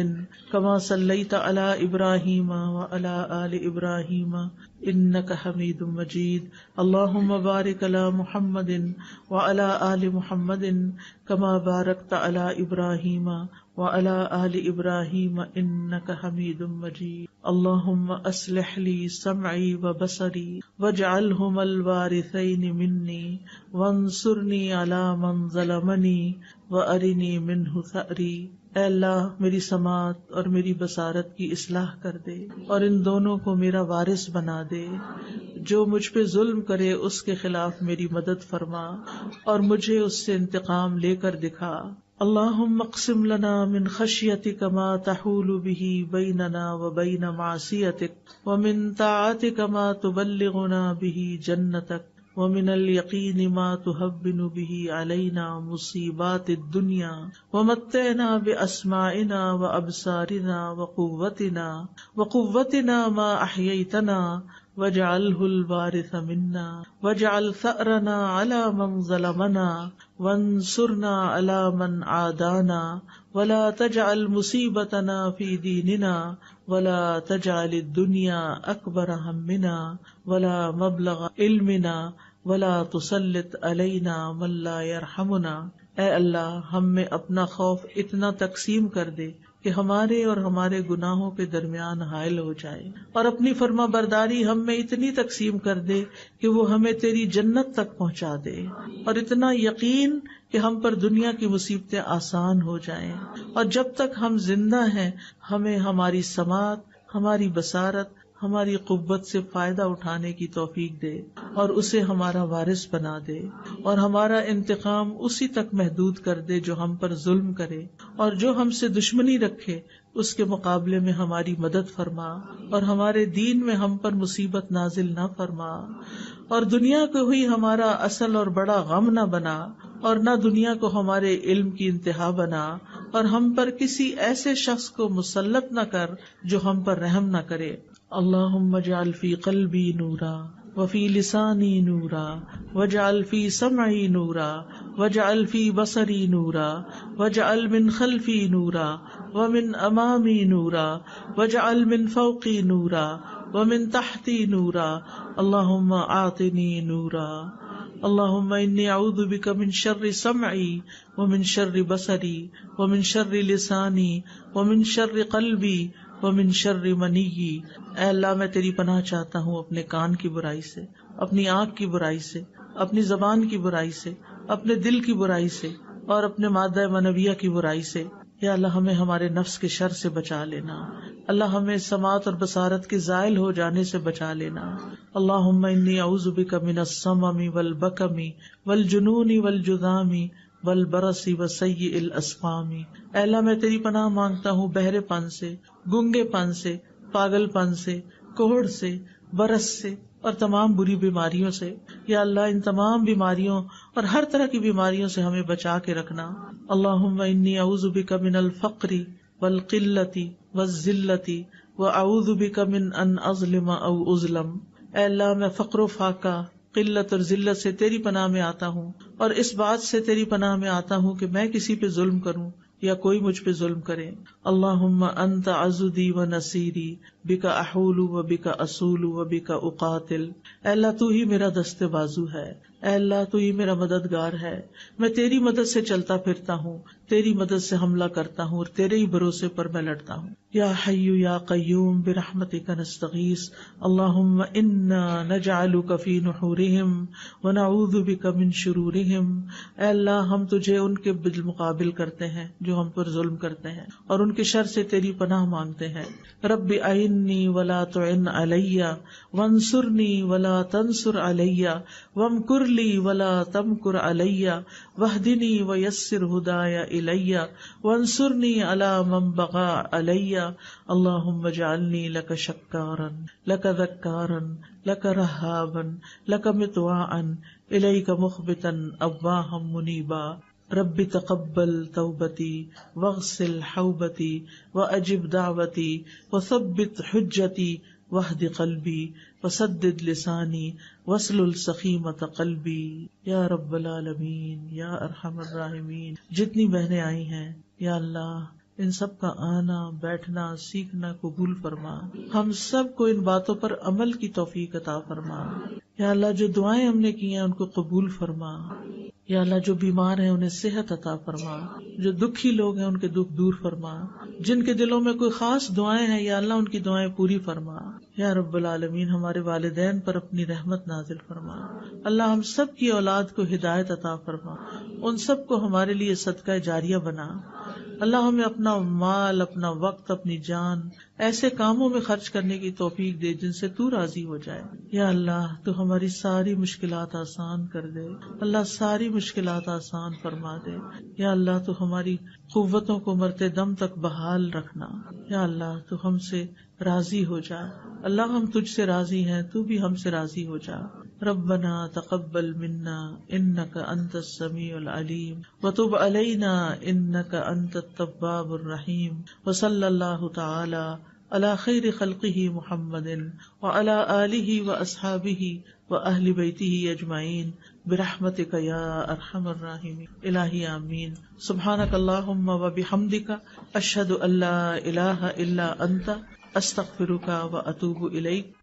کما صلیت علی ابراہیم وعلی آل ابراہیم انک حمید مجید۔ اللہم بارک علی محمد وعلی آل محمد کما بارکت علی ابراہیم وعلی آل ابراہیم انک حمید مجید۔ اللہم اصلح لی سمعی وبصری واجعلہما الوارثین منی وانصرنی علی من ظلمنی وارنی منہ ثأری۔ اے اللہ میری سماعت اور میری بصارت کی اصلاح کر دے اور ان دونوں کو میرا وارث بنا دے، جو مجھ پہ ظلم کرے اس کے خلاف میری مدد فرما اور مجھے اس سے انتقام لے کر دکھا۔ اللہم اقسم لنا من خشیتک ما تحول به بیننا وبین معصیتک ومن طاعتک ما تبلغنا به جنتک ومن اليقین ما تهون به علینا مصیبات الدنیا ومتعنا باسماعنا وابصارنا وقوتنا ما احییتنا واجعلہ الوارث منا واجعل ثأرنا علی من ظلمنا وانصرنا علی من عادانا ولا تجعل مصیبتنا فی دیننا ولا تجعل الدنیا اکبر ہمنا ولا مبلغ علمنا ولا تسلط علینا من لا یرحمنا۔ اے اللہ ہم میں اپنا خوف اتنا تقسیم کر دے کہ ہمارے اور ہمارے گناہوں کے درمیان حائل ہو جائے، اور اپنی فرما برداری ہم میں اتنی تقسیم کر دے کہ وہ ہمیں تیری جنت تک پہنچا دے، اور اتنا یقین کہ ہم پر دنیا کی مصیبتیں آسان ہو جائیں، اور جب تک ہم زندہ ہیں ہمیں ہماری سماعت، ہماری بصارت، ہماری قوت سے فائدہ اٹھانے کی توفیق دے اور اسے ہمارا وارث بنا دے، اور ہمارا انتقام اسی تک محدود کر دے جو ہم پر ظلم کرے، اور جو ہم سے دشمنی رکھے اس کے مقابلے میں ہماری مدد فرما، اور ہمارے دین میں ہم پر مصیبت نازل نہ فرما، اور دنیا کو ہی ہمارا اصل اور بڑا غم نہ بنا، اور نہ دنیا کو ہمارے علم کی انتہا بنا، اور ہم پر کسی ایسے شخص کو مسلط نہ کر جو ہم پر رحم نہ کرے۔ اللہم اجعل فی قلبی نورا وفی لسانی نورا واجعل فی سمعی نورا واجعل فی بصری نورا واجعل من خلفی نورا ومن امامی نورا واجعل من فوقی نورا ومن تحتی نورا اللہم اعطنی نورا۔ اللہم انی اعوذ بک من شر سمعی ومن شر بصری ومن شر لسانی ومن شر قلبی ومن شر منی۔ اے اللہ میں تیری پناہ چاہتا ہوں اپنے کان کی برائی سے، اپنی آنکھ کی برائی سے، اپنی زبان کی برائی سے، اپنے دل کی برائی سے، اور اپنے مادہ منویہ کی برائی سے۔ یا اللہ ہمیں ہمارے نفس کے شر سے بچا لینا، اللہ ہمیں سماعت اور بصارت کے زائل ہو جانے سے بچا لینا۔ اللہم انی اعوذ بک من السمم والبکم والجنون والجذام والبرص وسیء الاسقام۔ اے اللہ میں تیری پناہ مانگتا ہوں بہرے پن سے، گنگے پن سے، پاگل پن سے، کوڑھ سے، برس سے اور تمام بری بیماریوں سے۔ یا اللہ ان تمام بیماریوں اور ہر طرح کی بیماریوں سے ہمیں بچا کے رکھنا۔ اللہم انی اعوذ بک من الفقر والقلۃ والذلۃ واعوذ بک من ان اظلم او اظلم۔ اے اللہ میں فقر و فاقہ، قلت اور ذلت سے تیری پناہ میں آتا ہوں، اور اس بات سے تیری پناہ میں آتا ہوں کہ میں کسی پہ ظلم کروں یا کوئی مجھ پہ ظلم کرے۔ اللہم انت عضدی و نصیری بک احول و بک اصول و بک اقاتل. اے اللہ تو ہی میرا دست بازو ہے، اے اللہ تو ہی میرا مددگار ہے، میں تیری مدد سے چلتا پھرتا ہوں، تیری مدد سے حملہ کرتا ہوں اور تیرے ہی بھروسے پر میں لڑتا ہوں. یا حی یا قیوم برحمتک نستغیث اللہم انا نجعلک فی نحورہم ونعوذ بک من شرورہم. اے اللہ ہم تجھے ان کے بالمقابل کرتے ہیں جو ہم پر ظلم کرتے ہیں اور ان کے شر سے تیری پناہ مانگتے ہیں. رب اعنی ولا تعن علی وانصرنی ولا تنصر علی وامکر لی ولا تمکر علی واہدنی ویسر ہدای الی وانصرنی علی من بغى علی. اللہم اجعلنی لک شکارا لک ذکارا لک رہابا لک مطواعا الیک مخبتا اواہا منیبا. رب تقبل توبتی واغسل حوبتی واجب دعوتی وثبت حجتی واہد قلبی وسدد لسانی واسلل سخیمۃ قلبی. یا رب العالمین یا ارحم الراحمین. جتنی بہنیں آئی ہیں یا اللہ ان سب کا آنا بیٹھنا سیکھنا قبول فرما. ہم سب کو ان باتوں پر عمل کی توفیق عطا فرما. یا اللہ جو دعائیں ہم نے کی ہیں ان کو قبول فرما. یا اللہ جو بیمار ہیں انہیں صحت عطا فرما، جو دکھی لوگ ہیں ان کے دکھ دور فرما، جن کے دلوں میں کوئی خاص دعائیں ہیں یا اللہ ان کی دعائیں پوری فرما. یا رب العالمین ہمارے والدین پر اپنی رحمت نازل فرما. اللہ ہم سب کی اولاد کو ہدایت عطا فرما، ان سب کو ہمارے لیے صدقہ جاریہ بنا. اللہ ہمیں اپنا مال، اپنا وقت، اپنی جان ایسے کاموں میں خرچ کرنے کی توفیق دے جن سے تو راضی ہو جائے. یا اللہ تو ہماری ساری مشکلات آسان کر دے. اللہ ساری مشکلات آسان فرما دے. یا اللہ تو ہماری قوتوں کو مرتے دم تک بحال رکھنا. یا اللہ تو ہم سے راضی ہو جا. اللہ ہم تجھ سے راضی ہیں، تو بھی ہم سے راضی ہو جا. ربنا تقبل منا انك انت السميع العليم وتب علينا انك انت التواب الرحيم. وصلى الله تعالى على خير خلقه محمد وعلى آله واصحابه واهل بيته اجمعين برحمتك يا ارحم الراحمين. الہی آمین. سبحانك اللهم وبحمدك اشهد ان لا اله الا انت استغفرك واتوب اليك.